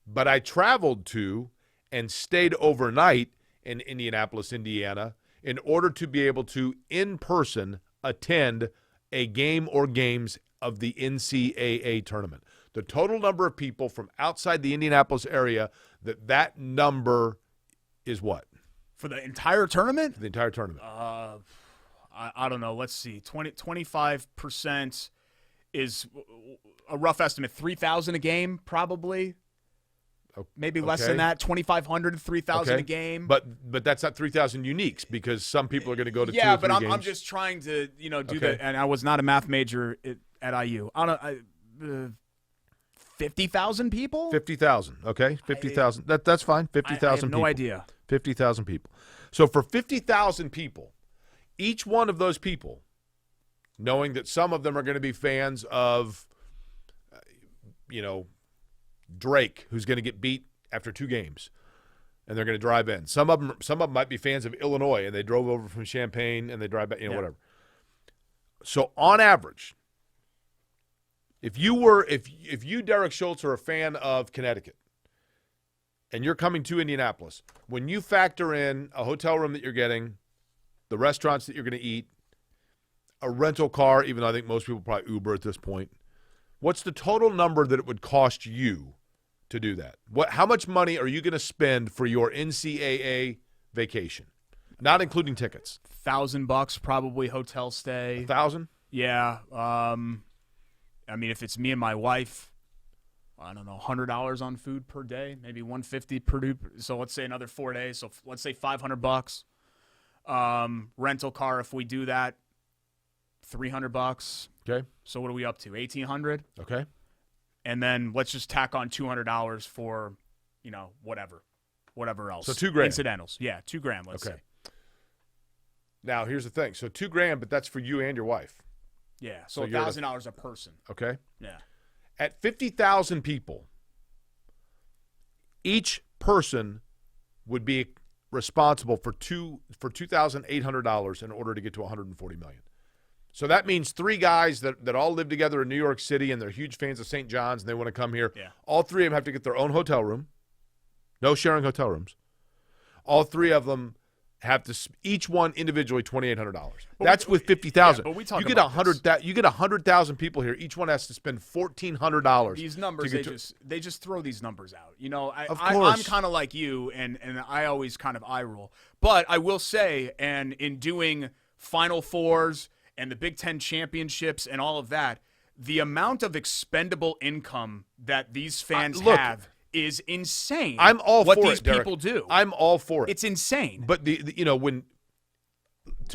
A: but I traveled to and stayed overnight in Indianapolis, Indiana, in order to be able to, in person, attend a game or games of the NCAA tournament. The total number of people from outside the Indianapolis area, that number is what?
B: For the entire tournament?
A: For the entire tournament.
B: I don't know. Let's see. 25% is a rough estimate. 3,000 a game, probably. Maybe less than that. 2,500 to 3,000 a game.
A: But that's not 3,000 uniques because some people are going to go to 2 or 3
B: games. Yeah, but I'm just trying to do that. And I was not a math major at IU. 50,000 people?
A: 50,000. Okay, 50,000. That's fine. 50,000
B: I have
A: people.
B: No idea.
A: 50,000 people. So for 50,000 people, each one of those people, knowing that some of them are going to be fans of, Drake, who's going to get beat after 2 games, and they're going to drive in. Some of them might be fans of Illinois, and they drove over from Champaign, and they drive back, whatever. So on average, if you, Derek Schultz, are a fan of Connecticut, and you're coming to Indianapolis, when you factor in a hotel room that you're getting, the restaurants that you're going to eat, a rental car, even though I think most people probably Uber at this point, what's the total number that it would cost you to do that? How much money are you going to spend for your NCAA vacation? Not including tickets.
B: $1,000 probably hotel stay.
A: 1,000?
B: Yeah. I mean, if it's me and my wife, I don't know, $100 on food per day, maybe $150 per day. So let's say another 4 days. So let's say $500. Rental car, if we do that, $300.
A: Okay.
B: So what are we up to? $1,800.
A: Okay.
B: And then let's just tack on $200 for, whatever else.
A: So $2,000.
B: Incidentals. Yeah, $2,000. Let's say.
A: Now here's the thing. So $2,000, but that's for you and your wife.
B: Yeah. So
A: So you're the-
B: $1,000 a person.
A: Okay.
B: Yeah.
A: At 50,000 people, each person would be responsible for $2,800 in order to get to $140 million. So that means three guys that all live together in New York City and they're huge fans of St. John's and they want to come here.
B: Yeah.
A: All three of them have to get their own hotel room. No sharing hotel rooms. All three of them have to each one individually $2,800. That's with 50,000.
B: Yeah, but we talk
A: you get
B: about
A: 100,000 people here. Each one has to spend $1,400.
B: These numbers, they just throw these numbers out.
A: Of
B: I'm
A: course.
B: kind of like you, and I always kind of eye roll. But I will say, and in doing Final Fours and the Big Ten championships and all of that, the amount of expendable income that these fans have is insane.
A: I'm all
B: what
A: for
B: these
A: it, Derek.
B: people do.
A: I'm all for it.
B: It's insane.
A: But to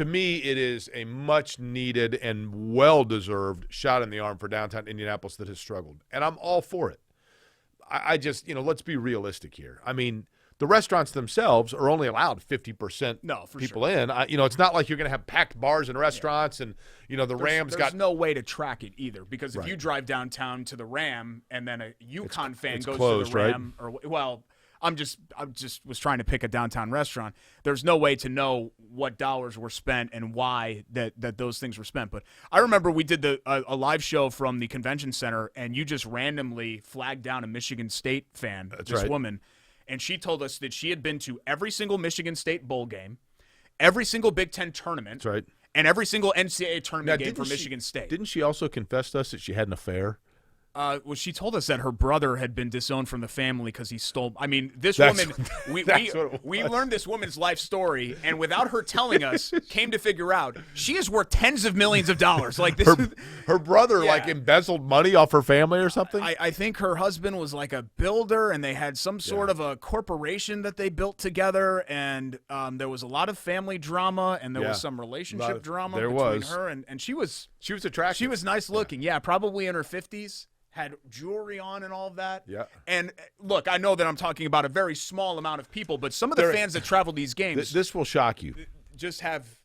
A: me, it is a much needed and well-deserved shot in the arm for downtown Indianapolis that has struggled. And I'm all for it. I just, let's be realistic here. I mean, the restaurants themselves are only allowed 50% people in. It's not like you're going to have packed bars and restaurants and, the Rams
B: There's no way to track it either, because if you drive downtown to the Ram and then a UConn fan
A: it's
B: goes
A: closed,
B: to the Ram, I just was trying to pick a downtown restaurant. There's no way to know what dollars were spent and why that those things were spent. But I remember we did a live show from the convention center, and you just randomly flagged down a Michigan State fan, woman, and she told us that she had been to every single Michigan State bowl game, every single Big Ten tournament,
A: That's right.
B: and every single NCAA tournament game for
A: didn't
B: Michigan State.
A: Didn't she also confess to us that she had an affair?
B: Well, she told us that her brother had been disowned from the family because he stole. I mean, this
A: That's-
B: woman. We
A: was.
B: learned this woman's life story, and without her telling us, came to figure out she is worth tens of millions of dollars. Like this,
A: Her brother
B: Yeah.
A: embezzled money off her family or something.
B: I think her husband was like a builder, and they had some sort of a corporation that they built together, and there was a lot of family drama, and there was some relationship drama between her and she was
A: attractive.
B: She was nice looking, probably in her 50s. Had jewelry on and all of that.
A: Yeah.
B: And look, I know that I'm talking about a very small amount of people, but some of the fans that travel these games
A: This will shock you.
B: just have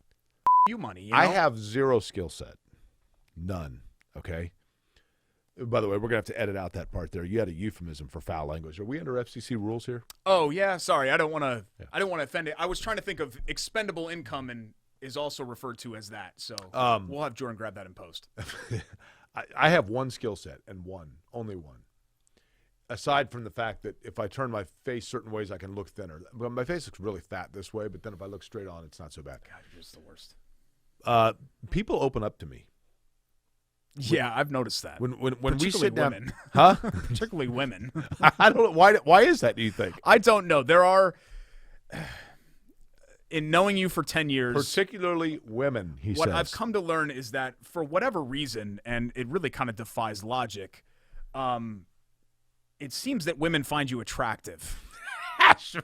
B: you money.
A: I have zero skill set. None. Okay. By the way, we're gonna have to edit out that part there. You had a euphemism for foul language. Are we under FCC rules here?
B: Oh yeah, sorry. I don't want to offend it. I was trying to think of expendable income and is also referred to as that. So we'll have Jordan grab that in post.
A: I have one skill set and only one. Aside from the fact that if I turn my face certain ways, I can look thinner. But my face looks really fat this way, but then if I look straight on, it's not so bad.
B: God, you're just the worst.
A: People open up to me.
B: Yeah, I've noticed that.
A: When we sit down,
B: women.
A: huh?
B: Particularly women.
A: I don't know why is that? Do you think?
B: I don't know. There are, in knowing you for 10 years,
A: Particularly women.
B: what I've come to learn is that for whatever reason, and it really kind of defies logic, it seems that women find you attractive.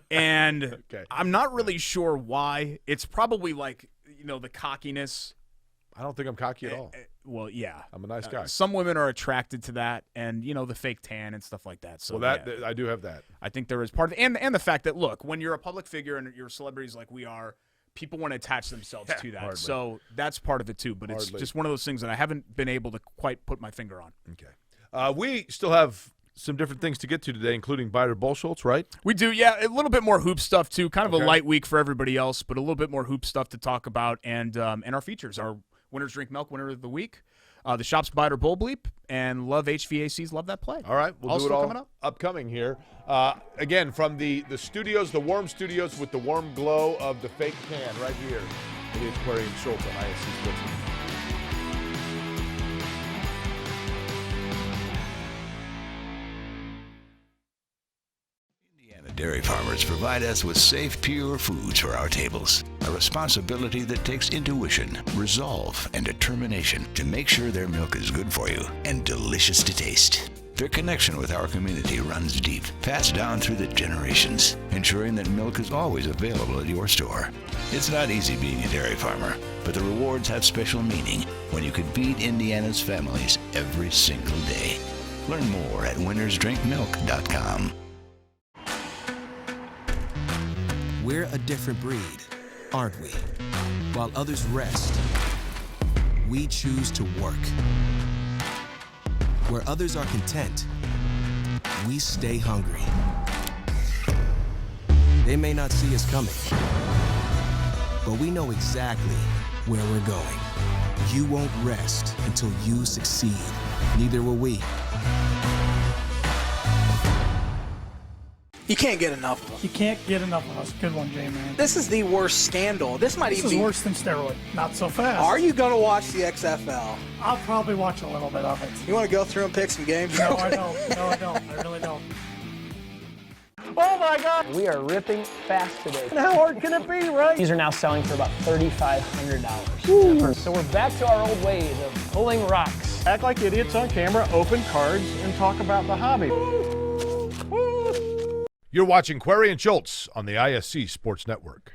B: And
A: Okay.
B: I'm not really sure why. It's probably like, the cockiness.
A: I don't think I'm cocky at all.
B: Well, yeah.
A: I'm a nice guy.
B: Some women are attracted to that and, the fake tan and stuff like that. So
A: Well,
B: yeah.
A: I do have that.
B: I think there is part of it. And the fact that, look, when you're a public figure and you're celebrities like we are, people want to attach themselves to that.
A: Hardly.
B: So that's part of it too. But it's
A: Hardly.
B: just one of those things that I haven't been able to quite put my finger on.
A: Okay. We still have some different things to get to today, including Byder Bolschultz, right?
B: We do, yeah. A little bit more hoop stuff too. Kind of
A: Okay.
B: a light week for everybody else, but a little bit more hoop stuff to talk about. And our features, our Winners Drink Milk Winner of the Week, the Shop's Byder Bull Bleep, and Love HVAC's Love That Play.
A: All right, we'll
B: Also
A: do it all
B: coming up.
A: upcoming here. Again, from the studios, the warm studios with the warm glow of the fake tan right here. It is Query and Schultz on ISC Sports.
C: dairy farmers provide us with safe, pure foods for our tables. A responsibility that takes intuition, resolve, and determination to make sure their milk is good for you and delicious to taste. Their connection with our community runs deep, passed down through the generations, ensuring that milk is always available at your store. It's not easy being a dairy farmer, but the rewards have special meaning when you can feed Indiana's families every single day. Learn more at winnersdrinkmilk.com.
D: We're a different breed, aren't we? While others rest, we choose to work. Where others are content, we stay hungry. They may not see us coming, but we know exactly where we're going. You won't rest until you succeed. Neither will we.
E: You can't get enough of them.
F: You can't get enough of us. Good one, J-Man.
E: This is the worst scandal. This might
F: This
E: even
F: is
E: be
F: worse than steroid. Not so fast.
E: Are you going to watch the XFL?
F: I'll probably watch a little bit of it.
E: You want to go through and pick some games?
F: No, I don't. No, I don't. I really don't. Oh my God!
G: We are ripping fast today.
F: And how hard can it be, right?
G: These are now selling for about $3,500. So we're back to our old ways of pulling rocks.
F: Act like idiots on camera, open cards, and talk about the hobby.
A: You're watching Query and Schultz on the ISC Sports Network.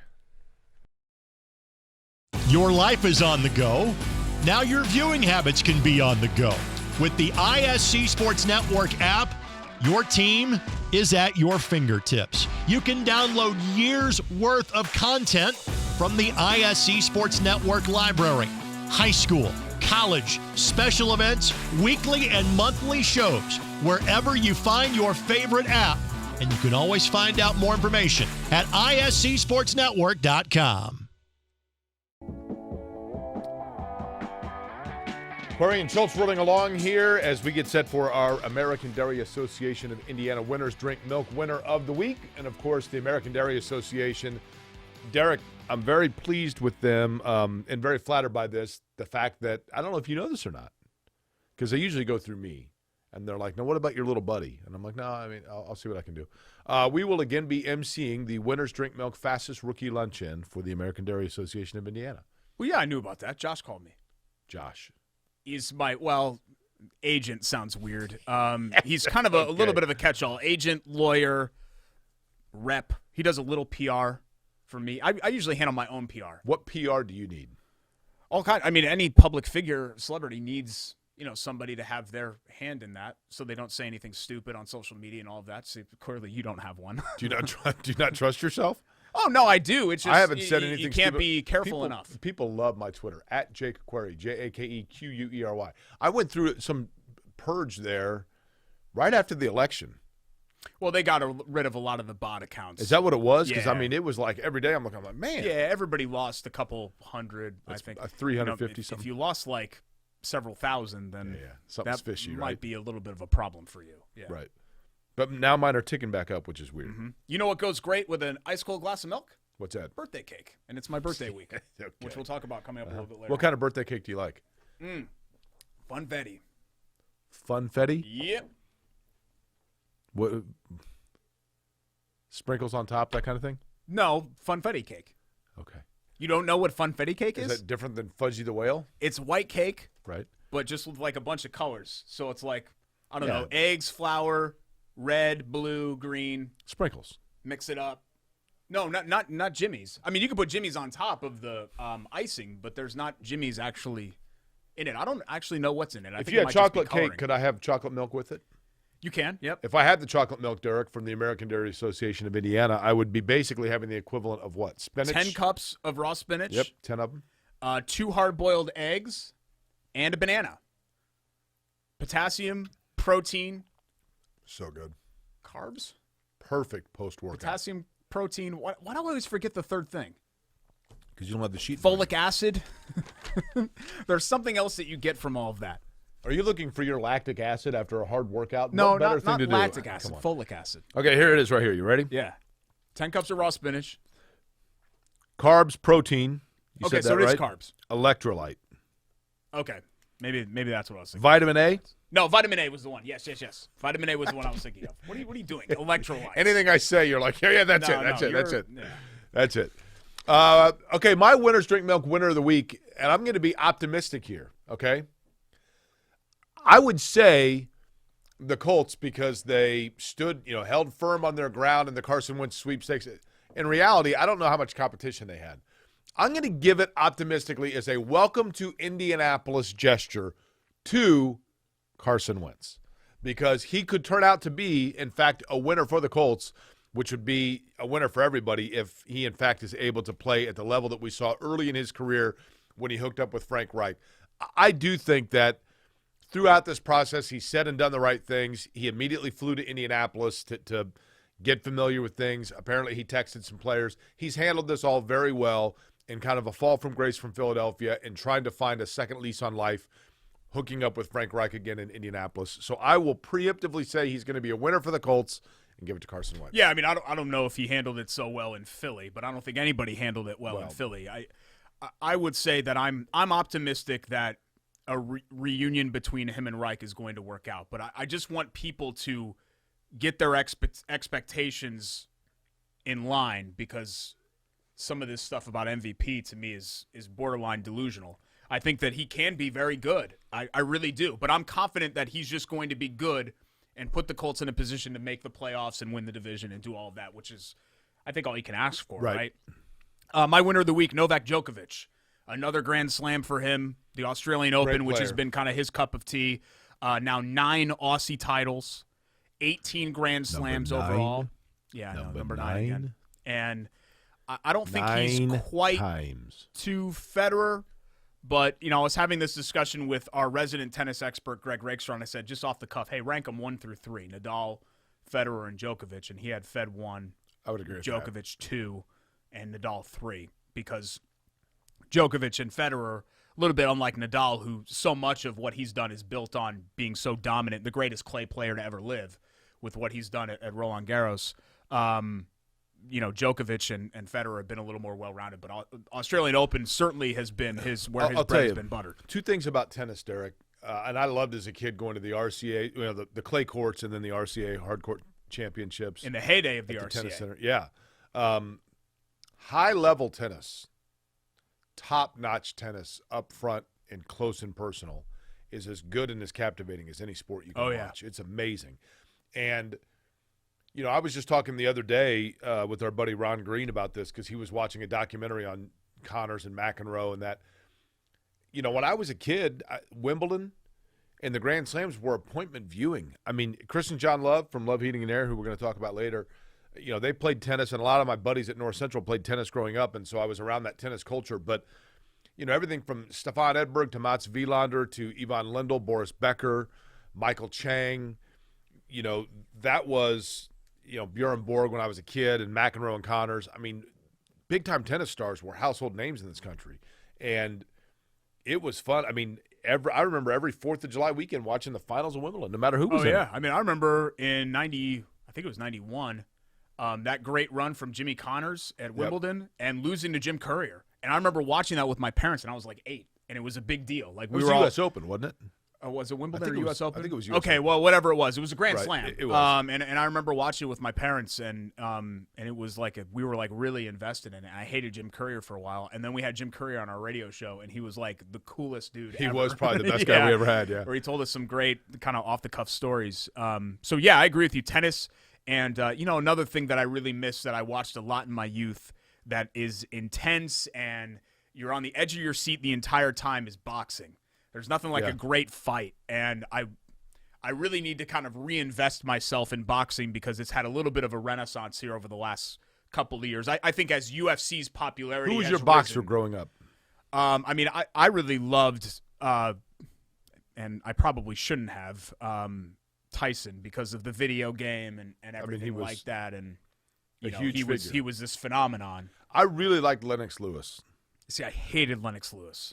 H: Your life is on the go. Now your viewing habits can be on the go. With the ISC Sports Network app, your team is at your fingertips. You can download years' worth of content from the ISC Sports Network library. High school, college, special events, weekly and monthly shows, wherever you find your favorite app. And you can always find out more information at iscsportsnetwork.com.
A: Query and Schultz rolling along here as we get set for our American Dairy Association of Indiana Winners Drink Milk Winner of the Week. And, of course, the American Dairy Association. Derek, I'm very pleased with them and very flattered by this. The fact that, I don't know if you know this or not, because they usually go through me. And they're like, "No, what about your little buddy?" And I'm like, "No, I mean, I'll see what I can do." We will again be emceeing the Winners Drink Milk Fastest Rookie Luncheon for the American Dairy Association of Indiana.
B: Well, yeah, I knew about that. Josh called me.
A: Josh.
B: He's my, agent sounds weird. He's kind of a little bit of a catch-all. Agent, lawyer, rep. He does a little PR for me. I usually handle my own PR.
A: What PR do you need?
B: Any public figure, celebrity needs, somebody to have their hand in that so they don't say anything stupid on social media and all of that. So clearly you don't have one.
A: Do you not trust yourself?
B: Oh, no, I do. It's just
A: I haven't said anything
B: you can't
A: stupid.
B: be careful enough.
A: People love my Twitter, at Jake Query, JakeQuery. I went through some purge there right after the election.
B: Well, they got rid of a lot of the bot accounts.
A: Is that what it was? Because,
B: Yeah.
A: it was like every day I'm like, man.
B: Yeah, everybody lost a couple hundred, I think.
A: 350 something.
B: If you lost like several thousand, then
A: Something's
B: that
A: fishy,
B: might
A: right?
B: be a little bit of a problem for you. Yeah.
A: Right. But now mine are ticking back up, which is weird.
B: Mm-hmm. You know what goes great with an ice cold glass of milk?
A: What's that?
B: Birthday cake. And it's my birthday week,
A: Okay.
B: which we'll talk about coming up a little bit later.
A: What kind of birthday cake do you like?
B: Funfetti.
A: Funfetti?
B: Yep.
A: What? Sprinkles on top, that kind of thing?
B: No, funfetti cake.
A: Okay.
B: You don't know what funfetti cake
A: Is
B: is?
A: that different than Fudgy the Whale?
B: It's white cake,
A: Right.
B: but just with like a bunch of colors. So it's like, I don't
A: Yeah.
B: know, eggs, flour, red, blue, green.
A: Sprinkles.
B: Mix it up. No, not Jimmy's. I mean, you can put Jimmy's on top of the icing, but there's not Jimmy's actually in it. I don't actually know what's in it.
A: If you had chocolate cake, could I have chocolate milk with it?
B: You can, yep.
A: If I had the chocolate milk, Derek, from the American Dairy Association of Indiana, I would be basically having the equivalent of what? Spinach?
B: 10 cups of raw spinach.
A: Yep, 10 of them.
B: 2 hard-boiled eggs, and a banana. Potassium, protein.
A: So good.
B: Carbs?
A: Perfect post-workout.
B: Potassium, protein. Why do I always forget the third thing?
A: Because you don't have the sheet.
B: Folic acid. There's something else that you get from all of that.
A: Are you looking for your lactic acid after a hard workout?
B: No,
A: What better
B: not
A: thing to do?
B: lactic acid,
A: Come on.
B: folic acid.
A: Okay, here it is right here. You ready?
B: Yeah. 10 cups of raw spinach.
A: Carbs, protein. You
B: Okay,
A: said
B: so
A: that
B: it is
A: right?
B: carbs.
A: Electrolyte.
B: Okay. Maybe that's what I was thinking.
A: Vitamin A?
B: No, vitamin A was the one. Yes. Vitamin A was the one I was thinking of. What are you doing? Electrolytes.
A: Anything I say, you're like, yeah, that's
B: No,
A: it.
B: yeah.
A: That's it. Okay, my Winners Drink Milk winner of the week, and I'm going to be optimistic here, okay? I would say the Colts because they stood, held firm on their ground in the Carson Wentz sweepstakes. In reality, I don't know how much competition they had. I'm going to give it optimistically as a welcome to Indianapolis gesture to Carson Wentz because he could turn out to be, in fact, a winner for the Colts, which would be a winner for everybody if he, in fact, is able to play at the level that we saw early in his career when he hooked up with Frank Reich. I do think that throughout this process, he said and done the right things. He immediately flew to Indianapolis to get familiar with things. Apparently, he texted some players. He's handled this all very well in kind of a fall from grace from Philadelphia and trying to find a second lease on life, hooking up with Frank Reich again in Indianapolis. So I will preemptively say he's going to be a winner for the Colts and give it to Carson Wentz.
B: Yeah, I mean, I don't know if he handled it so well in Philly, but I don't think anybody handled it well in Philly. I would say that I'm optimistic that a reunion between him and Reich is going to work out, but I just want people to get their expectations in line because some of this stuff about MVP to me is borderline delusional. I think that he can be very good. I really do. But I'm confident that he's just going to be good and put the Colts in a position to make the playoffs and win the division and do all of that, which is, I think, all you can ask for, right? My winner of the week, Novak Djokovic. Another Grand Slam for him, the Australian Open, which has been kind of his cup of tea. Now 9 Aussie titles, 18 Grand Slams overall. Yeah, number 9 again. And I don't think he's quite to Federer, but, I was having this discussion with our resident tennis expert, Greg Rakestraw, and I said, just off the cuff, hey, rank them 1 through 3, Nadal, Federer, and Djokovic. And he had Fed 1,
A: I would agree with
B: Djokovic 2, and Nadal 3, because Djokovic and Federer, a little bit unlike Nadal, who so much of what he's done is built on being so dominant, the greatest clay player to ever live with what he's done at Roland Garros. Djokovic and Federer have been a little more well-rounded, but Australian Open certainly has been his bread has been buttered.
A: Two things about tennis, Derek, and I loved as a kid going to the RCA, the clay courts and then the RCA hard court championships.
B: In the heyday of the RCA.
A: Tennis Center. Yeah. High-level tennis, top-notch tennis up front and close and personal is as good and as captivating as any sport you can watch. It's amazing. And I was just talking the other day with our buddy Ron Green about this because he was watching a documentary on Connors and McEnroe and that. When I was a kid, Wimbledon and the Grand Slams were appointment viewing. I mean, Chris and John Love from Love Heating and Air, who we're going to talk about later, they played tennis, and a lot of my buddies at North Central played tennis growing up, and so I was around that tennis culture. But, everything from Stefan Edberg to Mats Wilander to Ivan Lendl, Boris Becker, Michael Chang, that was – Bjorn Borg when I was a kid and McEnroe and Connors. I mean, big-time tennis stars were household names in this country. And it was fun. I mean, I remember every 4th of July weekend watching the finals of Wimbledon, no matter who was in it.
B: I mean, I remember in 90, I think it was 91, that great run from Jimmy Connors at Wimbledon and losing to Jim Courier. And I remember watching that with my parents, and I was like 8, and it was a big deal. Like
A: it was the U.S. Open, wasn't it?
B: Was it Wimbledon or U.S. Open?
A: I think it was U.S.
B: Okay,
A: Open.
B: well, whatever it was a Grand Slam.
A: It was.
B: And I remember watching it with my parents, and it was like we were like really invested in it. I hated Jim Courier for a while, and then we had Jim Courier on our radio show, and he was like the coolest dude ever.
A: He was probably the best guy we ever had,
B: Where he told us some great kind of off-the-cuff stories. So, yeah, I agree with you. Tennis, and, another thing that I really miss that I watched a lot in my youth that is intense and you're on the edge of your seat the entire time is boxing. There's nothing like a great fight, and I really need to kind of reinvest myself in boxing because it's had a little bit of a renaissance here over the last couple of years. I think as UFC's popularity
A: Who was
B: has
A: your boxer
B: risen,
A: growing up?
B: I mean, I really loved, and I probably shouldn't have, Tyson because of the video game and everything like that. And he was this phenomenon.
A: I really liked Lennox Lewis.
B: See, I hated Lennox Lewis.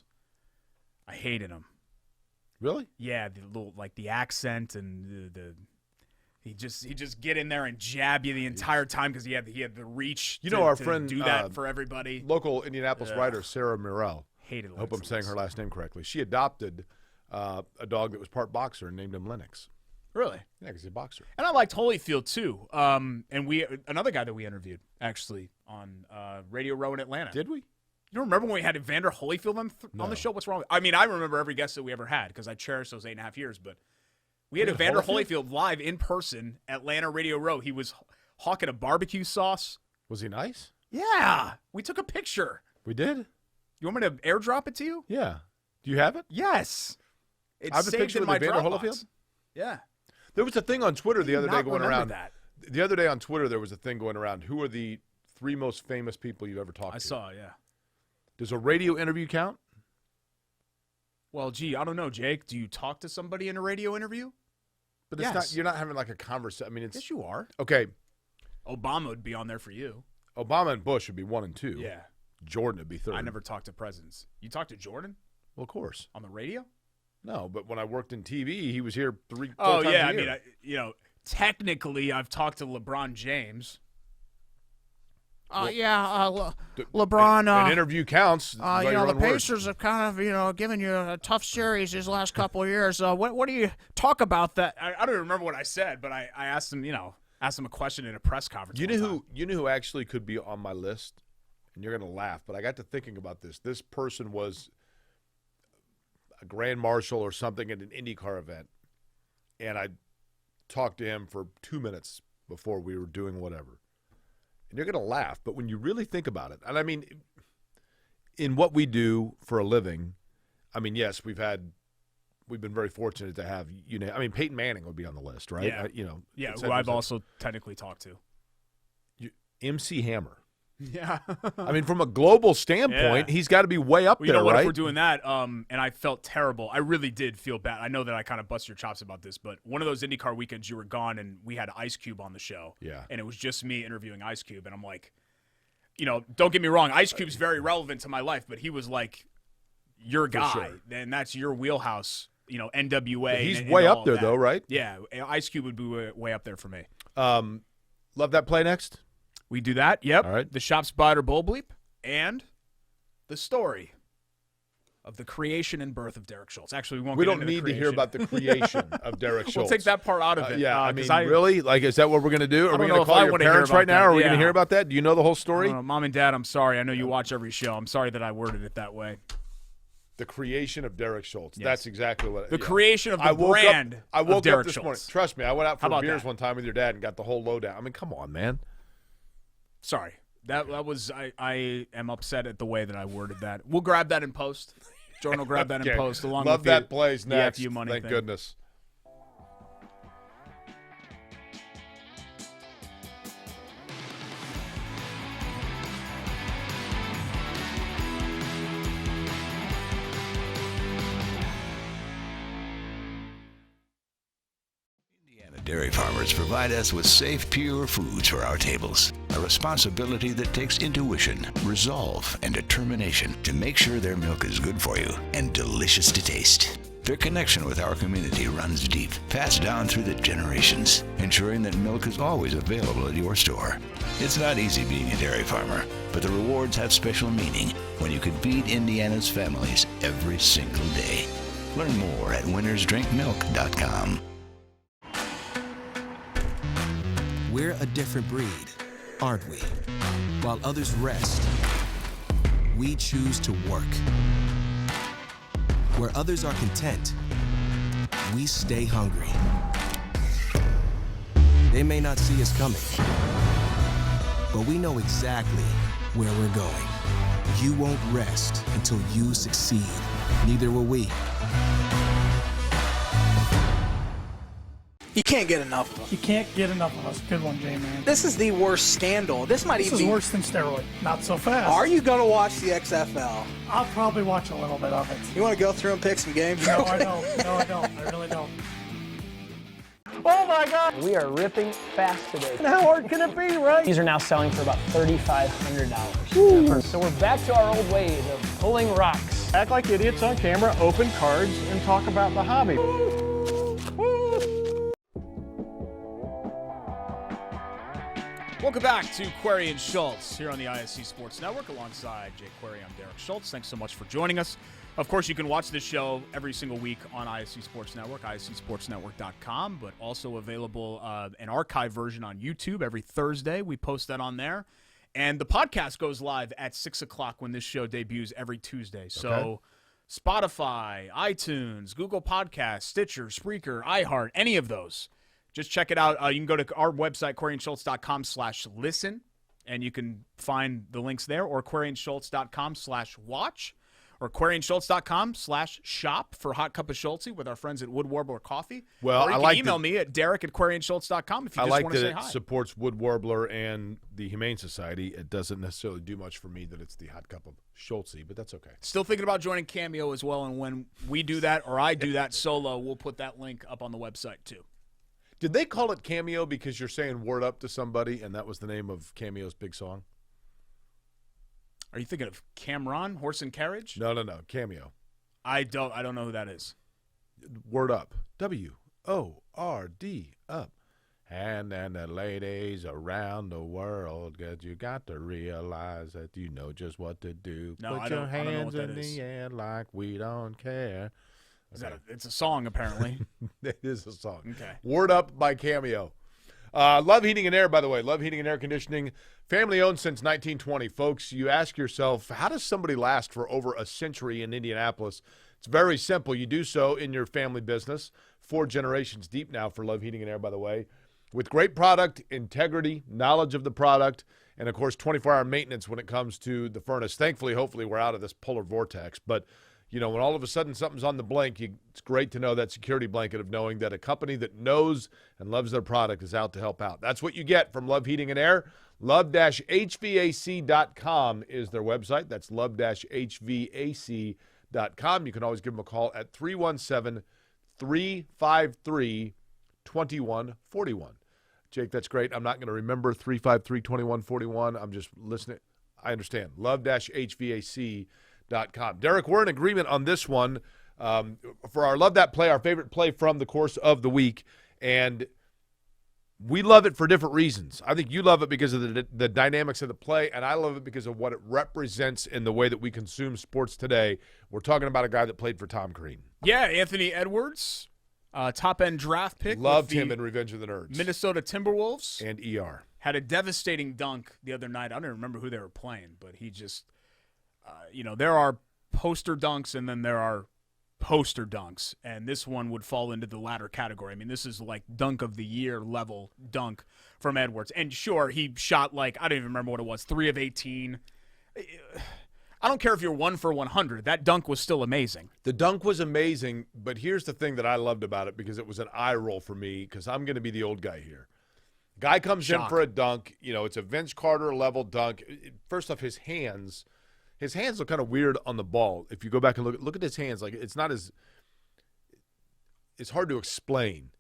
B: I hated him.
A: Really?
B: Yeah, the accent and the he just get in there and jab you the entire time because he had the reach.
A: Our
B: to
A: friend
B: do that for everybody.
A: Local Indianapolis writer Sarah Murrell.
B: Hated.
A: I hope I'm saying her last name correctly. She adopted a dog that was part boxer and named him Lennox.
B: Really?
A: Yeah, because he's a boxer.
B: And I liked Holyfield too. And another guy that we interviewed actually on Radio Row in Atlanta.
A: Did we?
B: You don't remember when we had Evander Holyfield on the show? What's wrong? I mean, I remember every guest that we ever had because I cherished those 8.5 years. But we had Evander Holyfield live in person at Atlanta Radio Row. He was hawking a barbecue sauce.
A: Was he nice?
B: Yeah. We took a picture.
A: We did?
B: You want me to airdrop it to you?
A: Yeah. Do you have it?
B: Yes. It's
A: I have a
B: saved
A: picture
B: in
A: with
B: my
A: Evander
B: Dropbox.
A: Holyfield?
B: Yeah.
A: There was a thing on Twitter the other day going around.
B: That.
A: The other day on Twitter, there was a thing going around. Who are the 3 most famous people you've ever talked to?
B: I saw, yeah.
A: Does a radio interview count?
B: Well, gee, I don't know, Jake. Do you talk to somebody in a radio interview?
A: But it's not. You're not having like a conversation. I mean, it's.
B: Yes, you are.
A: Okay.
B: Obama would be on there for you.
A: Obama and Bush would be 1 and 2.
B: Yeah.
A: Jordan would be 3rd.
B: I never talked to presidents. You talked to Jordan?
A: Well, of course.
B: On the radio?
A: No, but when I worked in TV, he was here 4 times
B: Oh, yeah.
A: a year.
B: I mean, technically, I've talked to LeBron James.
I: LeBron.
A: An interview counts.
I: The Pacers have kind of, given you a tough series these last couple of years. What do you talk about that?
B: I don't even remember what I said, but I asked him, asked him a question in a press conference.
A: You know who actually could be on my list, and you're going to laugh, but I got to thinking about this. This person was a grand marshal or something at an IndyCar event, and I talked to him for 2 minutes before we were doing whatever. And you're going to laugh, but when you really think about it, and I mean, in what we do for a living, I mean, yes, we've been very fortunate to have, I mean, Peyton Manning would be on the list, right?
B: Yeah, who I've also technically talked to.
A: MC Hammer.
B: Yeah.
A: I mean, from a global standpoint, he's got to be way up there,
B: what,
A: right?
B: if we're doing that, and I felt terrible. I really did feel bad. I know that I kind of bust your chops about this, but one of those IndyCar weekends you were gone and we had Ice Cube on the show.
A: Yeah.
B: And it was just me interviewing Ice Cube, and I'm like, don't get me wrong, Ice Cube's very relevant to my life, but he was like your guy,
A: sure.
B: And that's your wheelhouse, NWA.
A: He's
B: and
A: way
B: all
A: up there,
B: that.
A: though, right?
B: Yeah, Ice Cube would be way up there for me.
A: Love that play next?
B: We do that, yep.
A: All right.
B: The Shop Spider Bull Bleep and the story of the creation and birth of Derek Schultz. Actually, we
A: don't need to hear about the creation of Derek Schultz.
B: We'll take that part out of it.
A: Yeah, I mean, really? Like, is that what we're going to do? Are we going to call your parents right now? Are we going to hear about that? Do you know the whole story?
B: Mom and Dad, I'm sorry. I know you watch every show. I'm sorry that I worded it that way.
A: The creation of Derek Schultz.
B: Yes.
A: That's exactly what.
B: The creation of the brand
A: I woke
B: of
A: up this
B: Derek
A: morning.
B: Schultz.
A: Trust me, I went out for beers
B: that?
A: one time with your dad and got the whole lowdown. I mean, come on, man.
B: Sorry. That was I am upset at the way that I worded that. We'll grab that in post. Jordan will grab that in post along
A: Love
B: with
A: that plays next.
B: the FU money
A: Thank
B: thing.
A: goodness.
C: Dairy farmers provide us with safe, pure foods for our tables. A responsibility that takes intuition, resolve, and determination to make sure their milk is good for you and delicious to taste. Their connection with our community runs deep, passed down through the generations, ensuring that milk is always available at your store. It's not easy being a dairy farmer, but the rewards have special meaning when you can feed Indiana's families every single day. Learn more at winnersdrinkmilk.com.
D: We're a different breed, aren't we? While others rest, we choose to work. Where others are content, we stay hungry. They may not see us coming, but we know exactly where we're going. You won't rest until you succeed. Neither will we.
E: You can't get enough of them.
F: You can't get enough of us. Good one, J-Man.
E: This is the worst scandal. This
F: is worse than steroid. Not so fast.
E: Are you going to watch the XFL?
F: I'll probably watch a little bit of it.
E: You want to go through and pick some games?
F: No, I don't. No, I don't. I really don't. Oh, my God.
G: We are ripping fast today.
F: How hard can it be, right?
G: These are now selling for about $3,500. So we're back to our old ways of pulling rocks.
F: Act like idiots on camera, open cards, and talk about the hobby.
B: Welcome back to Query and Schultz here on the ISC Sports Network alongside Jake Query. I'm Derek Schultz. Thanks so much for joining us. Of course, you can watch this show every single week on ISC Sports Network, iscsportsnetwork.com, but also available an archive version on YouTube every Thursday. We post that on there. And the podcast goes live at 6 o'clock when this show debuts every Tuesday. So Spotify, iTunes, Google Podcasts, Stitcher, Spreaker, iHeart, any of those. Just check it out. You can go to our website, QuarrieandSchultz.com/listen, and you can find the links there, or QuarrieandSchultz.com/watch. Or QuarrieandSchultz.com/shop for Hot Cup of Schultz with our friends at Wood Warbler Coffee.
A: Well,
B: or you
A: I
B: can
A: like
B: email me at Derek@QuarrieandSchultz.com if you
A: I
B: just
A: like
B: want to
A: that
B: say
A: it
B: hi.
A: supports Wood Warbler and the Humane Society. It doesn't necessarily do much for me that it's the Hot Cup of Schultz, but that's okay.
B: Still thinking about joining Cameo as well, and when we do that or I do that solo, we'll put that link up on the website too.
A: Did they call it Cameo because you're saying word up to somebody and that was the name of Cameo's big song?
B: Are you thinking of Cameron, Horse and Carriage?
A: No, Cameo.
B: I don't know who that is.
A: Word up. W-O-R-D, up. And the ladies around the world, 'cause you got to realize that you know just what to do.
B: No,
A: Put
B: I
A: your
B: don't know
A: hands
B: what that
A: in
B: is.
A: the air like we don't care.
B: It's a song, apparently.
A: It is a song.
B: Okay.
A: Word Up by Cameo. Love Heating and Air, by the way. Love Heating and Air Conditioning. Family owned since 1920. Folks, you ask yourself, how does somebody last for over a century in Indianapolis? It's very simple. You do so in your family business. 4 generations deep now for Love Heating and Air, by the way. With great product, integrity, knowledge of the product, and, of course, 24-hour maintenance when it comes to the furnace. Thankfully, hopefully, we're out of this polar vortex. But, you know, when all of a sudden something's on the blink, it's great to know that security blanket of knowing that a company that knows and loves their product is out to help out. That's what you get from Love Heating and Air. Love-HVAC.com is their website. That's love-HVAC.com. You can always give them a call at 317-353-2141. Jake, that's great. I'm not going to remember 353-2141. I'm just listening. I understand. Love-HVAC.com. Derek, we're in agreement on this one for our Love That Play, our favorite play from the course of the week. And we love it for different reasons. I think you love it because of the dynamics of the play, and I love it because of what it represents in the way that we consume sports today. We're talking about a guy that played for Tom Crean.
B: Yeah, Anthony Edwards, top-end draft pick.
A: Loved him in Revenge of the Nerds.
B: Minnesota Timberwolves.
A: And ER.
B: Had a devastating dunk the other night. I don't even remember who they were playing, but he just, there are poster dunks and then there are poster dunks, and this one would fall into the latter category. I mean, this is like dunk of the year level dunk from Edwards. And sure, he shot I don't even remember what it was, 3 of 18. I don't care if you're 1 for 100. That dunk was still amazing.
A: The dunk was amazing, but here's the thing that I loved about it because it was an eye roll for me because I'm going to be the old guy here. Guy comes in for a dunk. It's a Vince Carter level dunk. First off, his hands look kind of weird on the ball. If you go back and look at his hands, like it's hard to explain.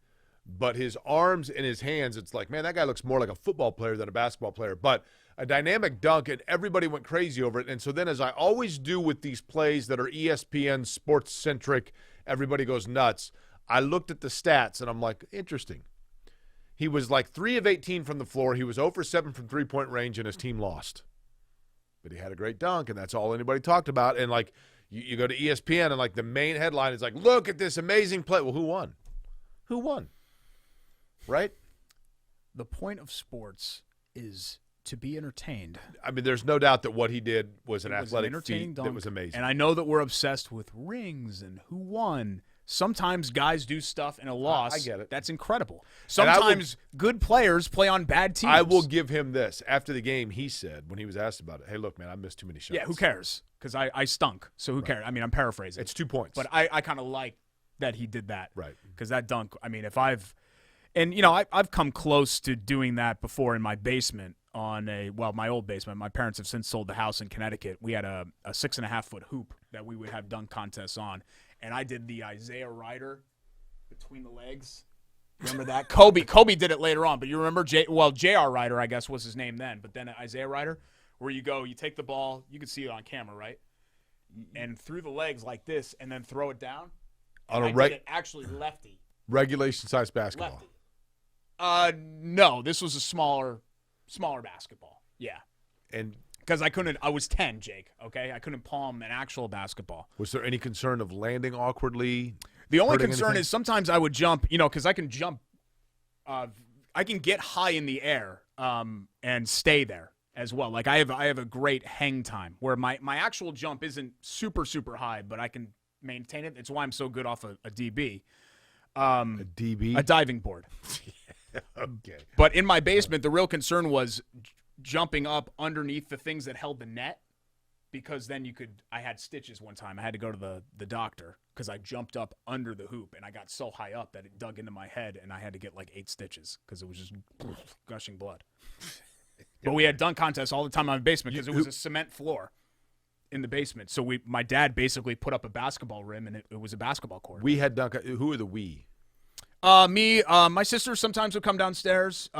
A: But his arms and his hands, it's like, man, that guy looks more like a football player than a basketball player. But a dynamic dunk, and everybody went crazy over it. And so then, as I always do with these plays that are ESPN sports-centric, everybody goes nuts. I looked at the stats, and I'm like, interesting. He was like 3 of 18 from the floor. He was 0 for 7 from three-point range, and his team lost. But he had a great dunk, and that's all anybody talked about. And, like, you go to ESPN, and, like, the main headline is like, look at this amazing play. Well, who won? Who won? Right?
B: The point of sports is to be entertained.
A: I mean, there's no doubt that what he did was an athletic feat
B: dunk.
A: that was amazing.
B: And I know that we're obsessed with rings and who won. Sometimes guys do stuff in a loss.
A: I get it.
B: That's incredible. Sometimes good players play on bad teams.
A: I will give him this. After the game, he said, when he was asked about it, hey, look, man, I missed too many shots.
B: Yeah, who cares? Because I stunk. So who cares? I mean, I'm paraphrasing.
A: It's 2 points.
B: But I kind of like that he did that.
A: Right.
B: Because that dunk, I mean, I've come close to doing that before in my basement my old basement. My parents have since sold the house in Connecticut. We had a 6.5-foot hoop that we would have dunk contests on. And I did the Isaiah Ryder between the legs. Remember that? Kobe did it later on. But you remember J.R. Ryder, I guess, was his name then. But then Isaiah Ryder, where you take the ball. You can see it on camera, right? And through the legs like this and then throw it down.
A: On
B: I did it actually lefty.
A: Regulation-sized basketball.
B: Lefty. No, this was a smaller basketball. Yeah.
A: And
B: Because I was 10, Jake, okay? I couldn't palm an actual basketball.
A: Was there any concern of landing awkwardly?
B: The only
A: hurting
B: concern
A: anything?
B: is sometimes I would jump, because I can jump. I can get high in the air and stay there as well. Like I have a great hang time where my actual jump isn't super, super high, but I can maintain it. It's why I'm so good off a DB.
A: A DB?
B: A diving board.
A: Okay.
B: But in my basement, the real concern was jumping up underneath the things that held the net, because then I had stitches one time. I had to go to the doctor because I jumped up under the hoop and I got so high up that it dug into my head and I had to get like 8 stitches because it was just gushing blood. But we had dunk contests all the time in my basement because it was a cement floor in the basement. So my dad basically put up a basketball rim and it was a basketball court.
A: We had dunk. Who are the we?
B: Me, my sister sometimes would come downstairs.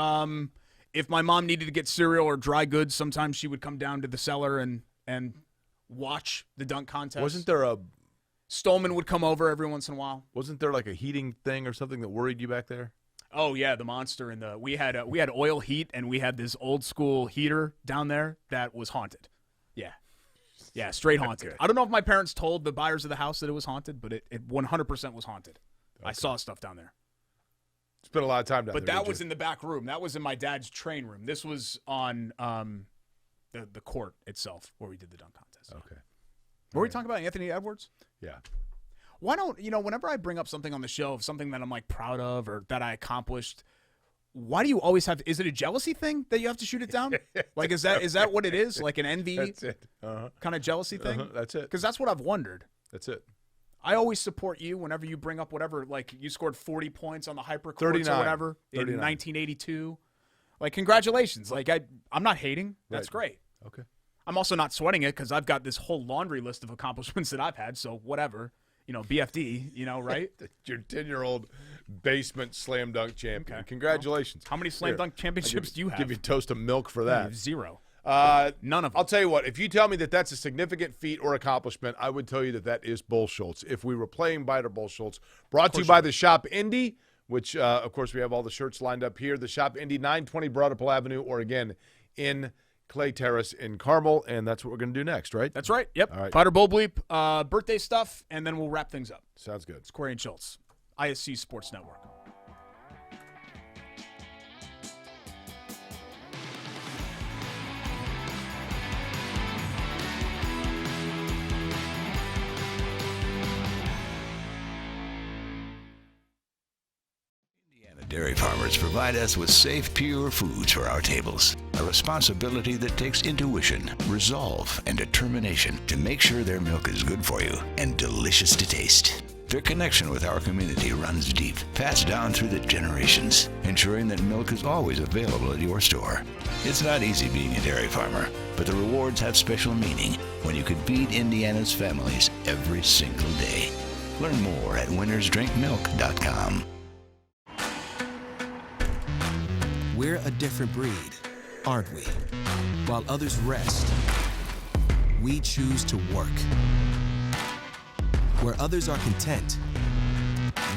B: If my mom needed to get cereal or dry goods, sometimes she would come down to the cellar and watch the dunk contest.
A: Wasn't there
B: Stolman would come over every once in a while.
A: Wasn't there like a heating thing or something that worried you back there?
B: Oh yeah, the monster we had oil heat and we had this old school heater down there that was haunted. Yeah, straight haunted.
A: Okay.
B: I don't know if my parents told the buyers of the house that it was haunted, but it 100% was haunted. Okay. I saw stuff down there.
A: Spent a lot of time down there.
B: But that was in the back room. That was in my dad's train room. This was on the court itself where we did the dunk contest.
A: Okay.
B: Were we talking about Anthony Edwards?
A: Yeah.
B: Why don't, whenever I bring up something on the show, something that I'm like proud of or that I accomplished, why do you always have to, is it a jealousy thing that you have to shoot it down? Like, is that what it is? Like an envy
A: That's it.
B: kind of jealousy thing?
A: That's it.
B: Because that's what I've wondered.
A: That's it.
B: I always support you whenever you bring up whatever, like you scored 40 points on the hypercourts
A: 39.
B: or whatever
A: 39.
B: in 1982. Like, congratulations. Like, I'm not hating. That's great.
A: Okay.
B: I'm also not sweating it because I've got this whole laundry list of accomplishments that I've had, so whatever. BFD, right?
A: Your 10-year-old basement slam dunk champion.
B: Okay.
A: Congratulations.
B: How many slam dunk championships do you have?
A: Give you a toast of milk for that.
B: 0.
A: None of them. I'll tell you what, if you tell me that that's a significant feat or accomplishment, I would tell you that is Bull Schultz. If we were playing Bite or Bull Schultz, brought to you by the Shop Indy, which, of course, we have all the shirts lined up here. The Shop Indy, 920 Broadapple Avenue, or again, in Clay Terrace in Carmel, and that's what we're going to do next, right?
B: That's right. Yep.
A: All right.
B: Fighter Bull Bleep, birthday stuff, and then we'll wrap things up.
A: Sounds good.
B: It's Corey and Schultz, ISC Sports Network.
C: Dairy farmers provide us with safe, pure foods for our tables. A responsibility that takes intuition, resolve, and determination to make sure their milk is good for you and delicious to taste. Their connection with our community runs deep, passed down through the generations, ensuring that milk is always available at your store. It's not easy being a dairy farmer, but the rewards have special meaning when you can feed Indiana's families every single day. Learn more at winnersdrinkmilk.com.
D: We're a different breed, aren't we? While others rest, we choose to work. Where others are content,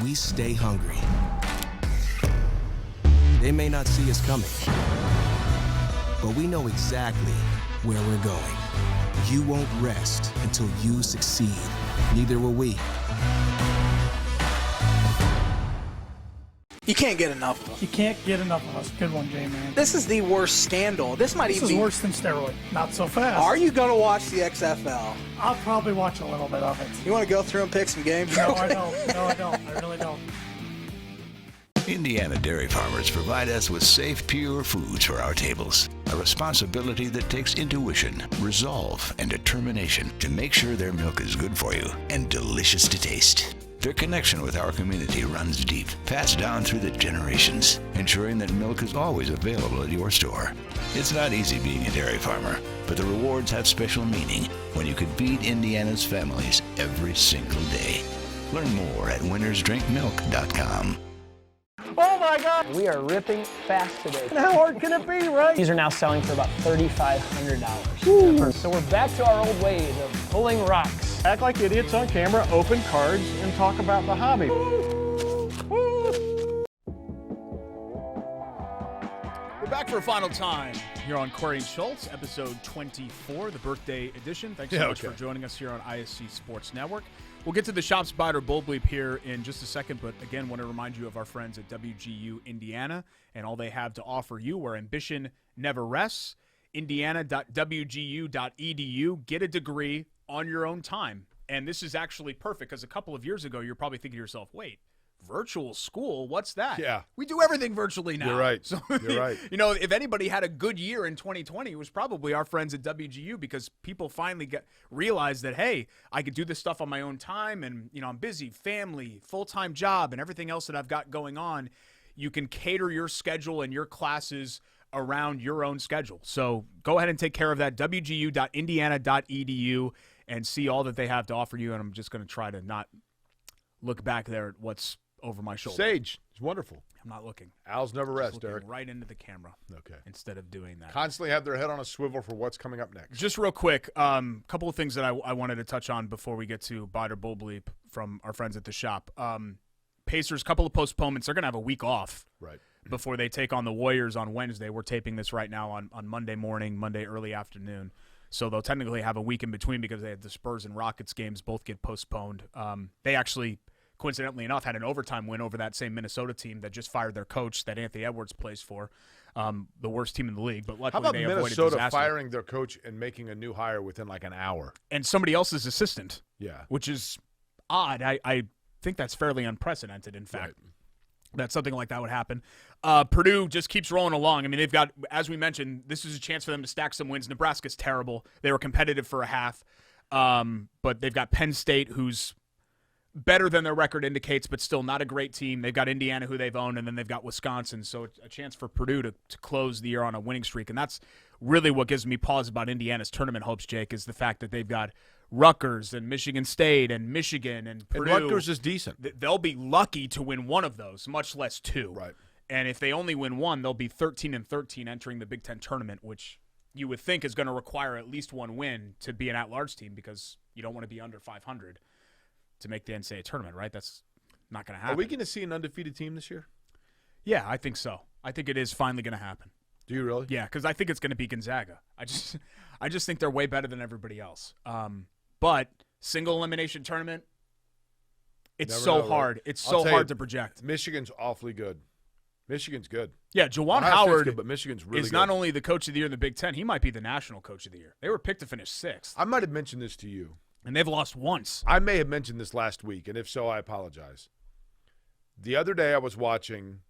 D: we stay hungry. They may not see us coming, but we know exactly where we're going. You won't rest until you succeed. Neither will we.
E: You can't get enough of them.
F: You can't get enough of us. Good one, J-Man.
E: This is the worst scandal. This
F: This is worse than steroid. Not so fast.
E: Are you going to watch the XFL?
F: I'll probably watch a little bit of it.
E: You want to go through and pick some games?
F: No, I don't. No, I don't. I really don't.
C: Indiana dairy farmers provide us with safe, pure foods for our tables. A responsibility that takes intuition, resolve, and determination to make sure their milk is good for you and delicious to taste. Their connection with our community runs deep, passed down through the generations, ensuring that milk is always available at your store. It's not easy being a dairy farmer, but the rewards have special meaning when you can feed Indiana's families every single day. Learn more at winnersdrinkmilk.com.
F: Oh my God!
G: We are ripping fast today.
F: And how hard can it be, right?
G: These are now selling for about $3,500. So we're back to our old ways of pulling rocks.
F: Act like idiots on camera, open cards, and talk about the hobby.
B: We're back Back for a final time here on Corey and Schultz, episode 24, the birthday edition. Thanks so much for joining us here on ISC Sports Network. We'll get to the Shop Spider Bull Bleep here in just a second, but again, want to remind you of our friends at WGU Indiana and all they have to offer you where ambition never rests. Indiana.wgu.edu. Get a degree on your own time. And this is actually perfect because a couple of years ago, you're probably thinking to yourself, wait, virtual school? What's that?
A: Yeah.
B: We do everything virtually now.
A: You're right.
B: So,
A: You're right.
B: You know, if anybody had a good year in 2020, it was probably our friends at WGU because people finally realized that, hey, I could do this stuff on my own time and, you know, I'm busy, family, full-time job, and everything else that I've got going on. You can cater your schedule and your classes around your own schedule. So go ahead and take care of that. WGU.indiana.edu and see all that they have to offer you. And I'm just going to try to not look back there at what's over my shoulder.
A: Sage. It's wonderful.
B: I'm not looking.
A: Owls never rest,
B: Looking
A: Derek.
B: right into the camera.
A: Okay.
B: Instead of doing that.
A: Constantly have their head on a swivel for what's coming up next.
B: Just real quick, couple of things that I wanted to touch on before we get to Bite or Bull Bleep from our friends at the shop. Pacers, couple of postponements. They're going to have a week off.
A: Right.
B: Before they take on the Warriors on Wednesday. We're taping this right now on Monday morning, Monday early afternoon. So they'll technically have a week in between because they had the Spurs and Rockets games both get postponed. They actually, coincidentally enough, had an overtime win over that same Minnesota team that just fired their coach that Anthony Edwards plays for, the worst team in the league. But luckily
A: How about
B: they avoided
A: Minnesota
B: disaster.
A: firing their coach and making a new hire within like an hour?
B: And somebody else's assistant.
A: Yeah.
B: Which is odd. I think that's fairly unprecedented, in fact.
A: Right.
B: That something like that would happen. Purdue just keeps rolling along. I mean, they've got, as we mentioned, this is a chance for them to stack some wins. Nebraska's terrible. They were competitive for a half. But they've got Penn State, who's better than their record indicates, but still not a great team. They've got Indiana, who they've owned, and then they've got Wisconsin. So it's a chance for Purdue to close the year on a winning streak. And that's really what gives me pause about Indiana's tournament hopes, Jake, is the fact that they've got Rutgers and Michigan State and Michigan and Purdue.
A: And Rutgers is decent.
B: They'll be lucky to win one of those, much less two.
A: Right.
B: And if they only win one, they'll be 13-13 entering the Big Ten tournament, which you would think is going to require at least one win to be an at-large team because you don't want to be under 500 to make the NCAA tournament, right? That's not going to happen.
A: Are we going to see an undefeated team this year?
B: Yeah, I think so. I think it is finally going to happen.
A: Do you really?
B: Yeah, because I think it's going to be Gonzaga. I just think they're way better than everybody else. But single elimination tournament, it's
A: Never
B: so
A: know,
B: hard.
A: right?
B: It's
A: I'll
B: so
A: tell
B: hard
A: you,
B: to project.
A: Michigan's awfully good. Michigan's good.
B: Yeah, Juwan
A: Ohio State's
B: Howard
A: good, but Michigan's really
B: is
A: good.
B: not only the coach of the year in the Big Ten, he might be the national coach of the year. They were picked to finish 6th,
A: I might have mentioned this to you.
B: and they've lost once.
A: I may have mentioned this last week, and if so, I apologize. The other day I was watching,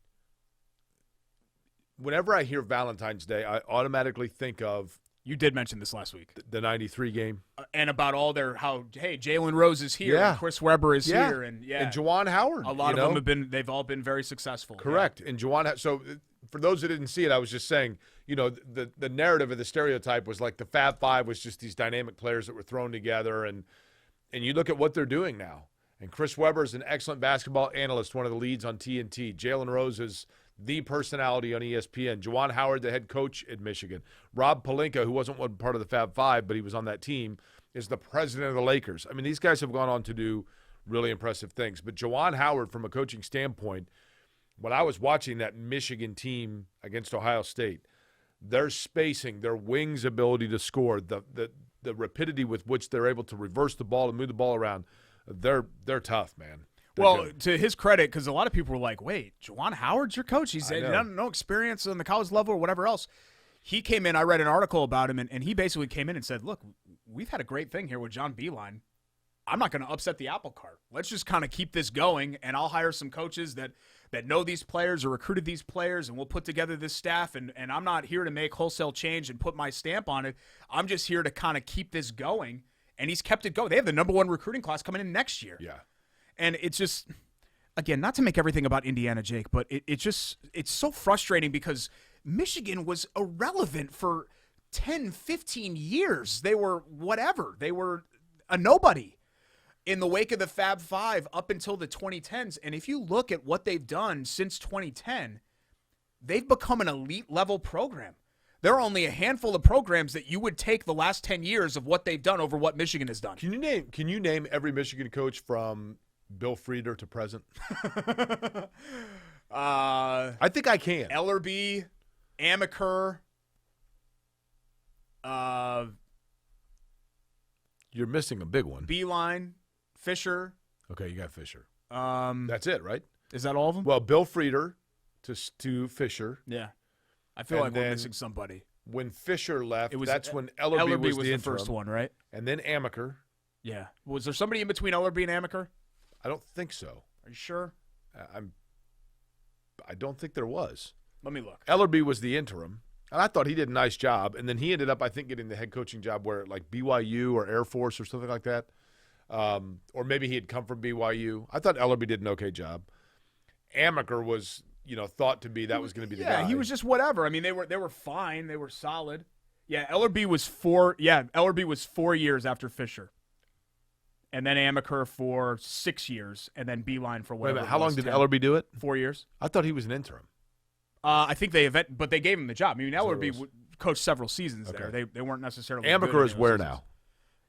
A: whenever I hear Valentine's Day, I automatically think of
B: You did mention this last week.
A: the 93 game.
B: And about all their, hey, Jalen Rose is here,
A: Yeah.
B: and Chris Webber is
A: Yeah.
B: here, and
A: And Juwan Howard.
B: a lot
A: you
B: of
A: know?
B: them they've all been very successful.
A: Correct. And Juwan, so for those that didn't see it, I was just saying, you know, the narrative of the stereotype was like the Fab Five was just these dynamic players that were thrown together, and you look at what they're doing now. And Chris Webber is an excellent basketball analyst, one of the leads on TNT. Jalen Rose is the personality on ESPN. Juwan Howard, the head coach at Michigan. Rob Pelinka, who wasn't one part of the Fab Five, but he was on that team, is the president of the Lakers. I mean, these guys have gone on to do really impressive things. But Juwan Howard, from a coaching standpoint, when I was watching that Michigan team against Ohio State, their spacing, their wings' ability to score, the rapidity with which they're able to reverse the ball and move the ball around, they're tough, man. They're
B: Well,
A: good.
B: to his credit, because a lot of people were like, wait, Juwan Howard's your coach? He's
A: I know.
B: no experience on the college level or whatever else. He came in, I read an article about him, and he basically came in and said, look, we've had a great thing here with John Beilein. I'm not going to upset the apple cart. Let's just kind of keep this going, and I'll hire some coaches that know these players or recruited these players, and we'll put together this staff, and I'm not here to make wholesale change and put my stamp on it. I'm just here to kind of keep this going, and he's kept it going. They have the #1 recruiting class coming in next year.
A: Yeah.
B: And it's just, again, not to make everything about Indiana, Jake, but it's so frustrating because Michigan was irrelevant for 10, 15 years. They were whatever. They were a nobody in the wake of the Fab Five up until the 2010s. And if you look at what they've done since 2010, they've become an elite level program. There are only a handful of programs that you would take the last 10 years of what they've done over what Michigan has done.
A: Can you name every Michigan coach from Bill Frieder to present? I think I can.
B: Ellerby. Amaker.
A: You're missing a big one.
B: Beeline, Fisher.
A: Okay, you got Fisher.
B: That's
A: That's it, right?
B: Is that all of them?
A: Well, Bill Frieder to Fisher.
B: Yeah. I feel
A: And
B: like we're
A: then
B: missing somebody.
A: When Fisher left,
B: It was
A: that's when Ellerby was the interim.
B: first one, right?
A: And then Amaker.
B: Yeah. Was there somebody in between Ellerby and Amaker?
A: I don't think so.
B: Are you sure?
A: I don't think there was.
B: Let me look.
A: Ellerby was the interim, and I thought he did a nice job. And then he ended up, I think, getting the head coaching job where like BYU or Air Force or something like that. Or maybe he had come from BYU. I thought Ellerby did an okay job. Amaker was, thought to be that was going to be the guy.
B: Yeah, he was just whatever. I mean, they were fine. They were solid. Yeah, Ellerby was 4 years after Fisher. And then Amaker for 6 years, and then Beeline for
A: Wait a
B: whatever.
A: minute, how long did
B: 10.
A: Ellerby do it?
B: 4 years.
A: I thought he was an interim.
B: I think but they gave him the job. I mean, Ellerby
A: was.
B: coached several seasons
A: Okay.
B: there. They weren't necessily.
A: Amaker
B: good
A: is
B: in those
A: where
B: seasons.
A: now?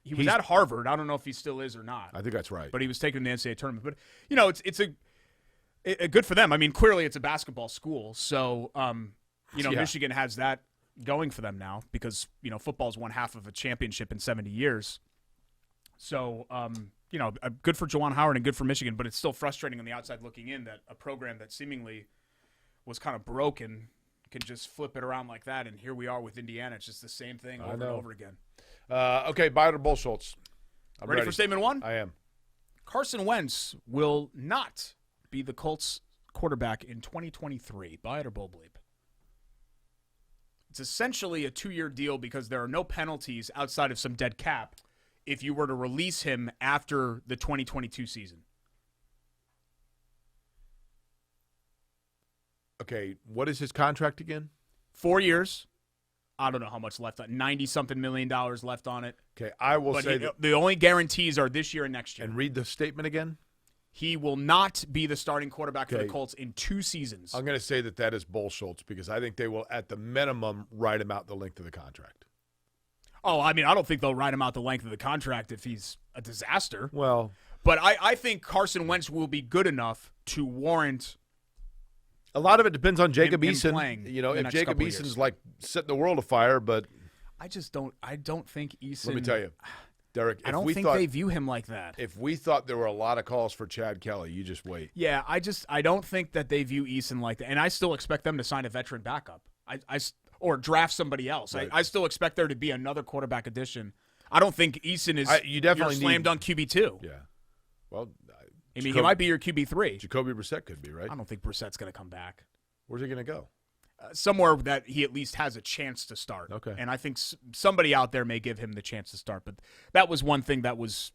B: He was at Harvard. I don't know if he still is or not.
A: I think that's right.
B: But he was taken to the NCAA tournament. But it's a good for them. I mean, clearly it's a basketball school, so
A: Yeah.
B: Michigan has that going for them now because football's won half of a championship in 70 years. So good for Juwan Howard and good for Michigan, but it's still frustrating on the outside looking in that a program that seemingly was kind of broken can just flip it around like that, and here we are with Indiana. It's just the same thing over and over again.
A: Okay, buy it or bull, Schultz. I'm
B: Ready for statement one?
A: I am.
B: Carson Wentz will not be the Colts quarterback in 2023. Buy it or bull bleep? It's essentially a 2-year deal because there are no penalties outside of some dead cap if you were to release him after the 2022 season.
A: Okay, what is his contract again?
B: 4 years. I don't know how much left on 90-something million dollars left on it.
A: Okay, I will
B: But
A: say that.
B: the only guarantees are this year and next year.
A: And read the statement again.
B: He will not be the starting quarterback for the
A: Okay.
B: Colts in 2 seasons.
A: I'm going to say that is bull, Schultz, because I think they will, at the minimum, write him out the length of the contract.
B: Oh, I mean, I don't think they'll write him out the length of the contract if he's a disaster.
A: Well,
B: But I think Carson Wentz will be good enough to warrant.
A: a lot of it depends on Jacob
B: him
A: Eason.
B: playing
A: You know,
B: the
A: if
B: next
A: Jacob
B: couple of
A: Eason's
B: years.
A: like setting the world afire, but
B: I don't think Eason.
A: let me tell you, Derek,
B: I
A: if
B: don't
A: we
B: think
A: thought
B: they view him like that.
A: if we thought there were a lot of calls for Chad Kelly, you just wait.
B: Yeah, I don't think that they view Eason like that, and I still expect them to sign a veteran backup. Or draft somebody else.
A: Right.
B: I still expect there to be another quarterback addition. I don't think Eason is
A: You definitely
B: your slam dunk QB2.
A: Yeah. Well,
B: I mean, he might be your QB3.
A: Jacoby Brissett could be, right?
B: I don't think Brissett's going to come back.
A: Where's he going to go?
B: Somewhere that he at least has a chance to start.
A: Okay.
B: And I think somebody out there may give him the chance to start. But that was one thing it was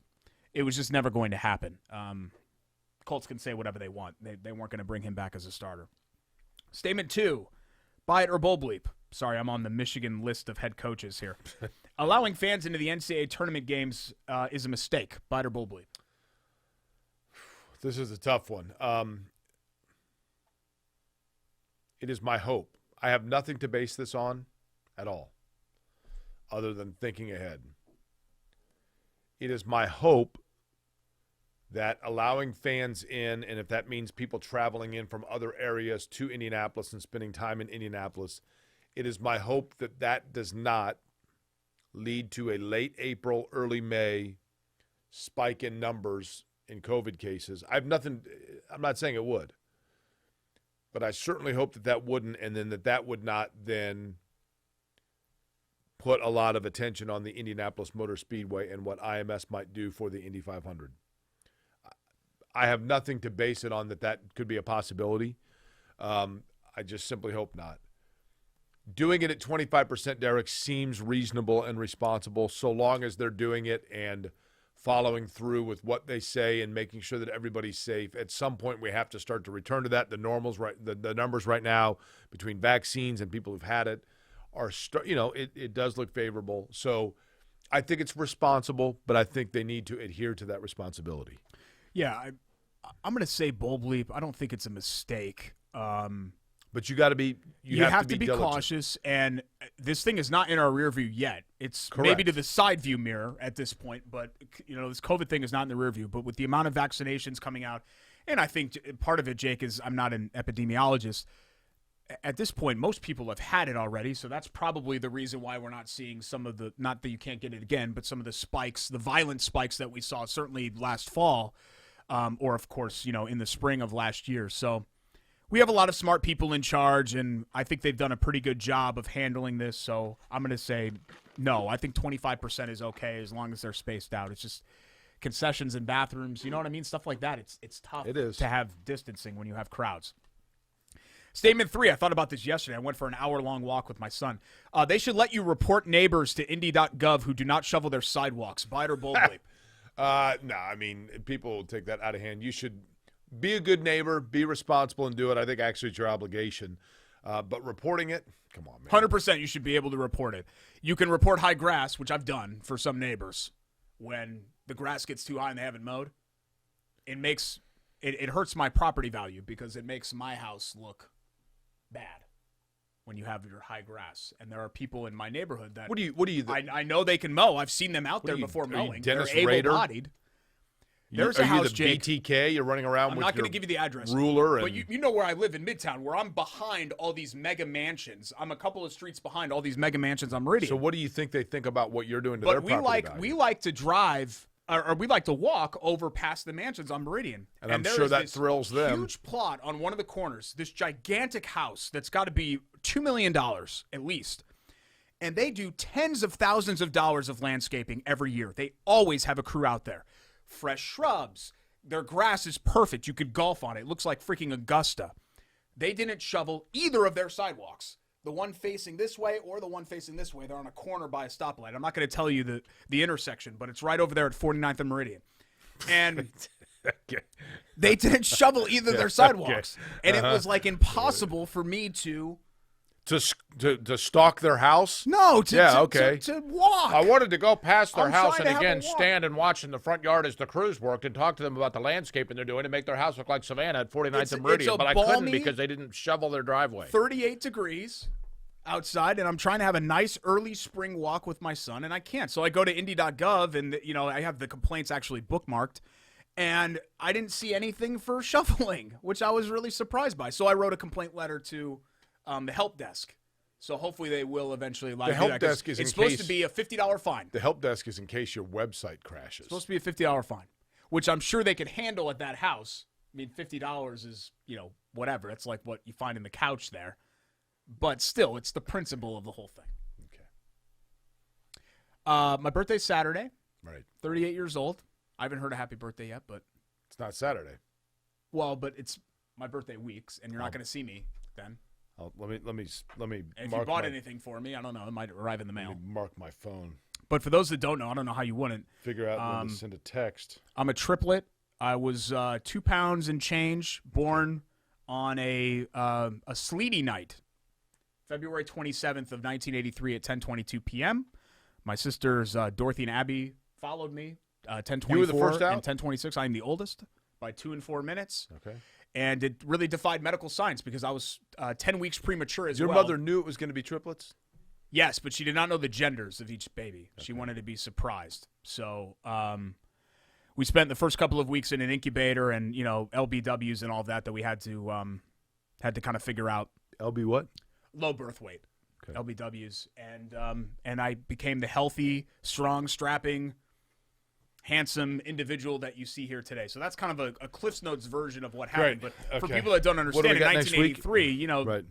B: just never going to happen. Colts can say whatever they want. They weren't going to bring him back as a starter. Statement 2, buy it or bull bleep. Sorry, I'm on the Michigan list of head coaches here. Allowing fans into the NCAA tournament games is a mistake. Buy it or bull bleep.
A: This is a tough one. It is my hope. I have nothing to base this on at all other than thinking ahead. It is my hope that allowing fans in, and if that means people traveling in from other areas to Indianapolis and spending time in Indianapolis, it is my hope that that does not lead to a late April, early May spike in numbers in COVID cases. I'm not saying it would, but I certainly hope that wouldn't, and then that would not then put a lot of attention on the Indianapolis Motor Speedway and what IMS might do for the Indy 500. I have nothing to base it on that could be a possibility. I just simply hope not. Doing it at 25%, Derek, seems reasonable and responsible so long as they're doing it and following through with what they say and making sure that everybody's safe. At some point, we have to start to return to that. The numbers right now between vaccines and people who've had it are, it does look favorable. So I think it's responsible, but I think they need to adhere to that responsibility.
B: Yeah, I'm going to say bull bleep. I don't think it's a mistake.
A: But you got to be you have to be diligent.
B: Cautious, and this thing is not in our rear view yet. It's
A: Correct.
B: maybe to the side view mirror at this point, but this COVID thing is not in the rear view. But with the amount of vaccinations coming out, and I think part of it, Jake, is I'm not an epidemiologist. at this point, most people have had it already, so that's probably the reason why we're not seeing some of the, not that you can't get it again, but some of the spikes, the violent spikes that we saw certainly last fall, or of course, in the spring of last year. So we have a lot of smart people in charge, and I think they've done a pretty good job of handling this. So I'm going to say no. I think 25% is okay as long as they're spaced out. It's just concessions and bathrooms, you know what I mean? Stuff like that. It's tough to have distancing when you have crowds. Statement 3, I thought about this yesterday. I went for an hour-long walk with my son. They should let you report neighbors to Indy.gov who do not shovel their sidewalks. Buy it or boldly.
A: No, I mean, people will take that out of hand. You should be a good neighbor, be responsible, and do it. I think actually it's your obligation. But reporting it, come on, man.
B: 100% you should be able to report it. You can report high grass, which I've done for some neighbors. When the grass gets too high and they haven't mowed, it hurts my property value because it makes my house look bad when you have your high grass. And there are people in my neighborhood that I know they can mow. I've seen them out there before mowing.
A: Dennis
B: They're
A: Rader?
B: able-bodied. There's a house, Jake.
A: BTK? You're running around
B: I'm
A: with
B: not
A: your
B: going to give you the address.
A: ruler.
B: But you know where I live in Midtown, where I'm behind all these mega mansions. I'm a couple of streets behind all these mega mansions on Meridian.
A: So what do you think they think about what you're doing to their property value?
B: We like to drive, or we like to walk over past the mansions on Meridian.
A: And I'm sure that thrills them.
B: Huge plot on one of the corners, this gigantic house that's got to be $2 million at least. And they do tens of thousands of dollars of landscaping every year. They always have a crew out there. Fresh shrubs. Their grass is perfect. You could golf on it. It looks like freaking Augusta. They didn't shovel either of their sidewalks. The one facing this way or the one facing this way. They're on a corner by a stoplight. I'm not going to tell you the intersection, but it's right over there at 49th and Meridian. And they didn't shovel either of their sidewalks. And it was like impossible for me to
A: stalk their house?
B: No, to walk.
A: I wanted to go past their house and
B: trying to have
A: again
B: a walk.
A: stand and watch in the front yard as the crews worked and talk to them about the landscaping they're doing to make their house look like Savannah at 49th and Meridian. But I couldn't because they didn't shovel their driveway.
B: 38 degrees outside, and I'm trying to have a nice early spring walk with my son, and I can't. So I go to Indy.gov, and I have the complaints actually bookmarked, and I didn't see anything for shoveling, which I was really surprised by. So I wrote a complaint letter to the help desk. So hopefully they will eventually allow
A: the help desk is
B: it's supposed to be a $50 fine.
A: The help desk is in case your website crashes.
B: It's supposed to be a $50 fine, which I'm sure they could handle at that house. I mean, $50 is, whatever. It's like what you find in the couch there. But still, it's the principle of the whole thing.
A: Okay.
B: My birthday's Saturday.
A: Right.
B: 38 years old. I haven't heard a happy birthday yet, but
A: it's not Saturday.
B: Well, but it's my birthday weeks, and you're not going to see me then.
A: Let me.
B: If you bought anything for me, I don't know. It might arrive in the mail.
A: Let me mark my phone.
B: But for those that don't know, I don't know how you wouldn't.
A: Figure out when to send a text.
B: I'm a triplet. I was 2 pounds and change, born on a sleety night, February 27th of 1983 at 10:22 p.m. My sisters Dorothy and Abby followed me. 10:24
A: You were the first out?
B: and 10:26. I'm the oldest by 2 and 4 minutes.
A: Okay.
B: And it really defied medical science because I was 10 weeks premature as well.
A: Your mother knew it was going to be triplets?
B: Yes, but she did not know the genders of each baby. Okay. She wanted to be surprised. So we spent the first couple of weeks in an incubator and, LBWs and all of that we had to kind of figure out.
A: LB what?
B: Low birth weight.
A: Okay.
B: LBWs. And I became the healthy, strong, strapping, handsome individual that you see here today. So that's kind of a Cliff's Notes version of what happened.
A: Right.
B: But for
A: Okay.
B: people that don't understand, in 1983,
A: right.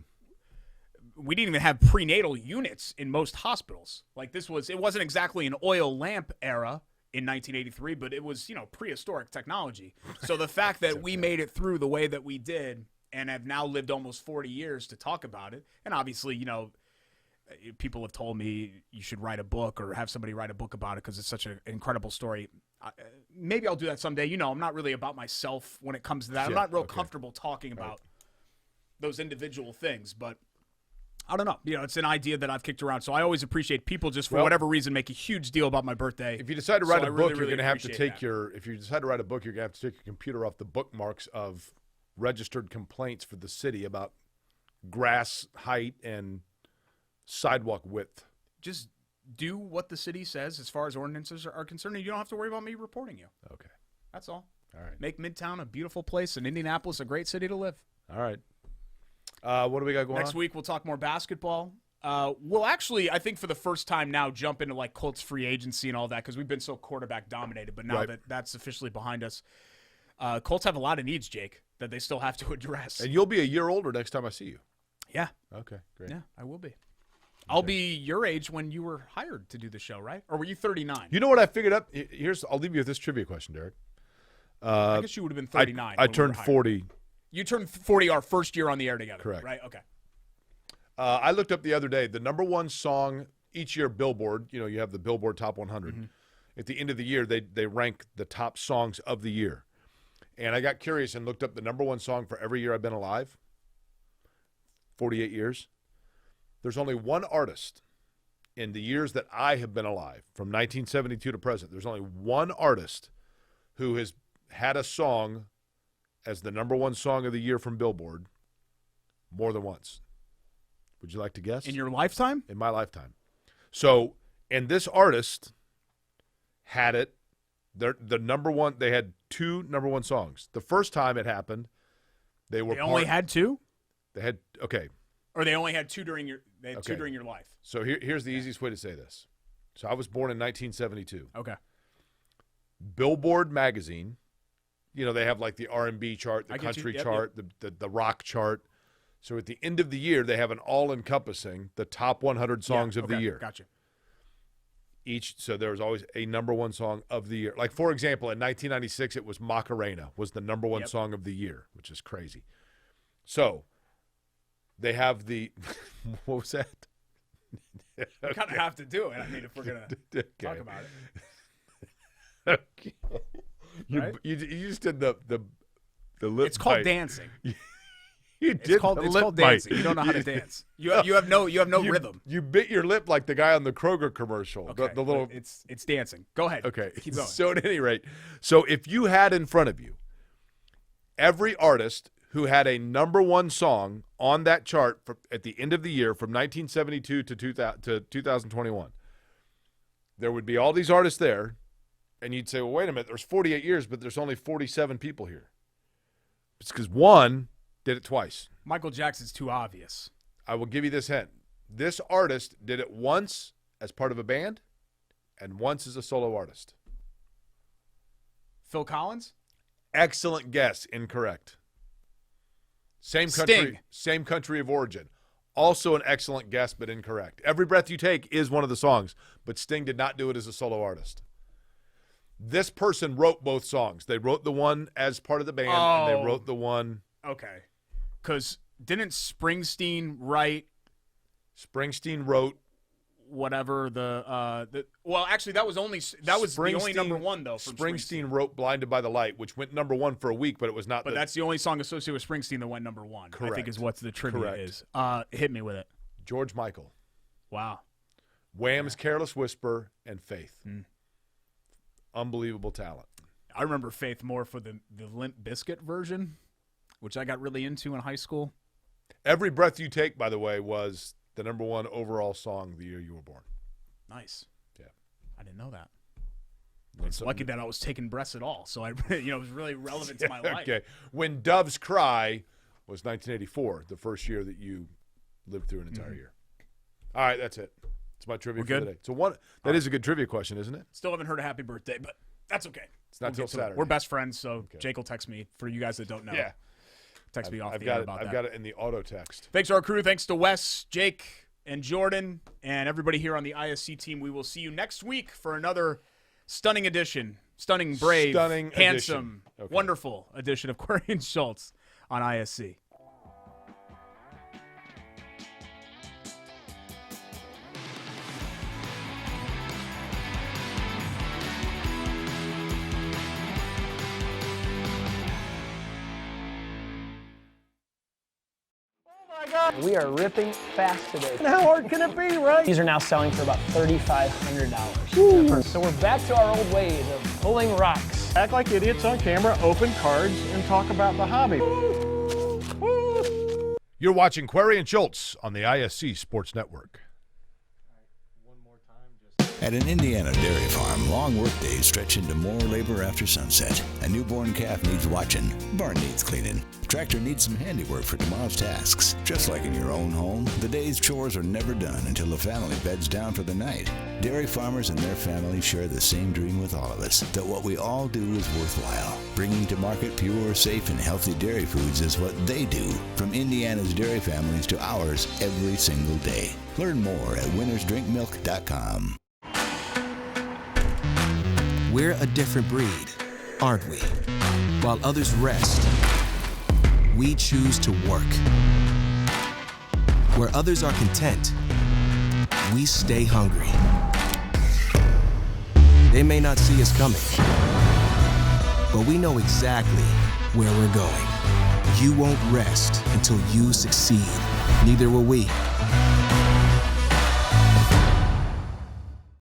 B: we didn't even have prenatal units in most hospitals. Like it wasn't exactly an oil lamp era in 1983, but it was, prehistoric technology. So the fact that we made it through the way that we did and have now lived almost 40 years to talk about it, and obviously, people have told me you should write a book or have somebody write a book about it because it's such an incredible story. Maybe I'll do that someday. I'm not really about myself when it comes to that. I'm not real comfortable talking about those individual things, but I don't know. It's an idea that I've kicked around. So I always appreciate people just for whatever reason make a huge deal about my birthday.
A: If you decide to write a book, you're going to have to
B: take
A: if you decide to write a book, you're going to have to take your computer off the bookmarks of registered complaints for the city about grass height and sidewalk width.
B: Just do what the city says as far as ordinances are concerned, and you don't have to worry about me reporting you.
A: Okay.
B: That's all.
A: All right.
B: Make Midtown a beautiful place and Indianapolis a great city to live.
A: All right. What do we got going
B: Next
A: on?
B: week, we'll talk more basketball. We'll actually, I think for the first time now, jump into like Colts free agency and all that because we've been so quarterback dominated. But now
A: Right.
B: that that's officially behind us, Colts have a lot of needs, Jake, that they still have to address.
A: And you'll be a year older next time I see you.
B: Yeah.
A: Okay, great.
B: Yeah, I will be. I'll be your age when you were hired to do the show, right? Or were you 39?
A: You know what I figured up? I'll leave you with this trivia question, Derek.
B: I guess you would have been 39.
A: I
B: when we were
A: turned
B: hired.
A: 40.
B: You turned 40 our first year on the air together.
A: Correct.
B: Right? Okay.
A: I looked up the other day, the number one song each year, Billboard, you have the Billboard Top 100.
B: Mm-hmm.
A: At the end of the year, they rank the top songs of the year. And I got curious and looked up the number one song for every year I've been alive, 48 years. There's only one artist in the years that I have been alive, from 1972 to present, there's only one artist who has had a song as the number one song of the year from Billboard more than once. Would you like to guess?
B: In your lifetime?
A: In my lifetime. So, and this artist had it, the number one, they had two number one songs. The first time it happened, they
B: only had two?
A: They had, okay.
B: Or they only had two during your two
A: Okay.
B: during your life.
A: So here's the easiest way to say this. So I was born in 1972.
B: Okay.
A: Billboard magazine, they have like the R&B chart, the
B: I get you.
A: country
B: Yep,
A: chart, the rock chart. So at the end of the year, they have an all-encompassing, the top 100 songs of the year.
B: Gotcha.
A: So there was always a number one song of the year. Like, for example, in 1996, it was Macarena was the number one song of the year, which is crazy. So they have the – what was that?
B: We kind of have to do it. I mean, if we're going to talk about it.
A: Okay.
B: Right?
A: You just did the lip
B: It's called
A: bite.
B: dancing.
A: You
B: It's
A: did
B: called
A: the lip bite.
B: dancing. You don't know how to dance. You have no rhythm.
A: You bit your lip like the guy on the Kroger commercial.
B: Okay,
A: The little
B: but it's dancing. Go ahead.
A: Okay.
B: Keep going.
A: So at any rate, so if you had in front of you every artist who had a number one song on that chart at the end of the year from 1972 to 2021, there would be all these artists there, and you'd say, well, wait a minute, there's 48 years, but there's only 47 people here. It's because one did it twice.
B: Michael Jackson's too obvious.
A: I will give you this hint. This artist did it once as part of a band and once as a solo artist.
B: Phil Collins?
A: Excellent guess. Incorrect. Same country,
B: Sting.
A: Same country of origin. Also an excellent guess, but incorrect. Every Breath You Take is one of the songs, but Sting did not do it as a solo artist. This person wrote both songs. They wrote the one as part of the band, and they wrote the one.
B: Okay. Because didn't Springsteen write
A: Springsteen wrote
B: whatever well, actually, that was the only number one, though, from
A: Springsteen wrote Blinded by the Light, which went number one for a week, but it was not.
B: But that's the only song associated with Springsteen that went number one.
A: Correct.
B: I think is what the trivia
A: Correct.
B: is. Hit me with it.
A: George Michael.
B: Wow.
A: Wham's Careless Whisper and Faith. Unbelievable talent.
B: I remember Faith more for the Limp Bizkit version, which I got really into in high school.
A: Every Breath You Take, by the way, was the number one overall song the year you were born.
B: Nice.
A: Yeah.
B: I didn't know that.
A: Learned
B: It's
A: something
B: lucky that I was taking breaths at all, so it was really relevant to my life.
A: Okay. When Doves Cry was 1984, the first year that you lived through an entire year. All right, that's it. It's my trivia
B: We're
A: for the
B: good?
A: day. So that is a good trivia question, isn't it?
B: Still haven't heard a happy birthday, but that's okay.
A: It's not till
B: get to it.
A: Saturday.
B: We're best friends, so Jake will text me. For you guys that don't know,
A: Yeah.
B: text me off
A: I've
B: the
A: got
B: air
A: it.
B: about
A: I've
B: that.
A: got it in the auto text.
B: Thanks to our crew. Thanks to Wes, Jake, and Jordan, and everybody here on the ISC team. We will see you next week for another stunning edition, stunning, brave,
A: Stunning
B: handsome,
A: edition. Okay.
B: wonderful edition of Query and Schultz on ISC.
G: We are ripping fast today.
F: How hard can it be, right?
G: These are now selling for about $3,500. So we're back to our old ways of pulling rocks.
F: Act like idiots on camera, open cards, and talk about the hobby.
A: You're watching Query and Schultz on the ISC Sports Network.
C: At an Indiana dairy farm, long workdays stretch into more labor after sunset. A newborn calf needs watching, barn needs cleaning, tractor needs some handiwork for tomorrow's tasks. Just like in your own home, the day's chores are never done until the family beds down for the night. Dairy farmers and their families share the same dream with all of us, that what we all do is worthwhile. Bringing to market pure, safe, and healthy dairy foods is what they do, from Indiana's dairy families to ours every single day. Learn more at winnersdrinkmilk.com.
D: We're a different breed, aren't we? While others rest, we choose to work. Where others are content, we stay hungry. They may not see us coming, but we know exactly where we're going. You won't rest until you succeed. Neither will we.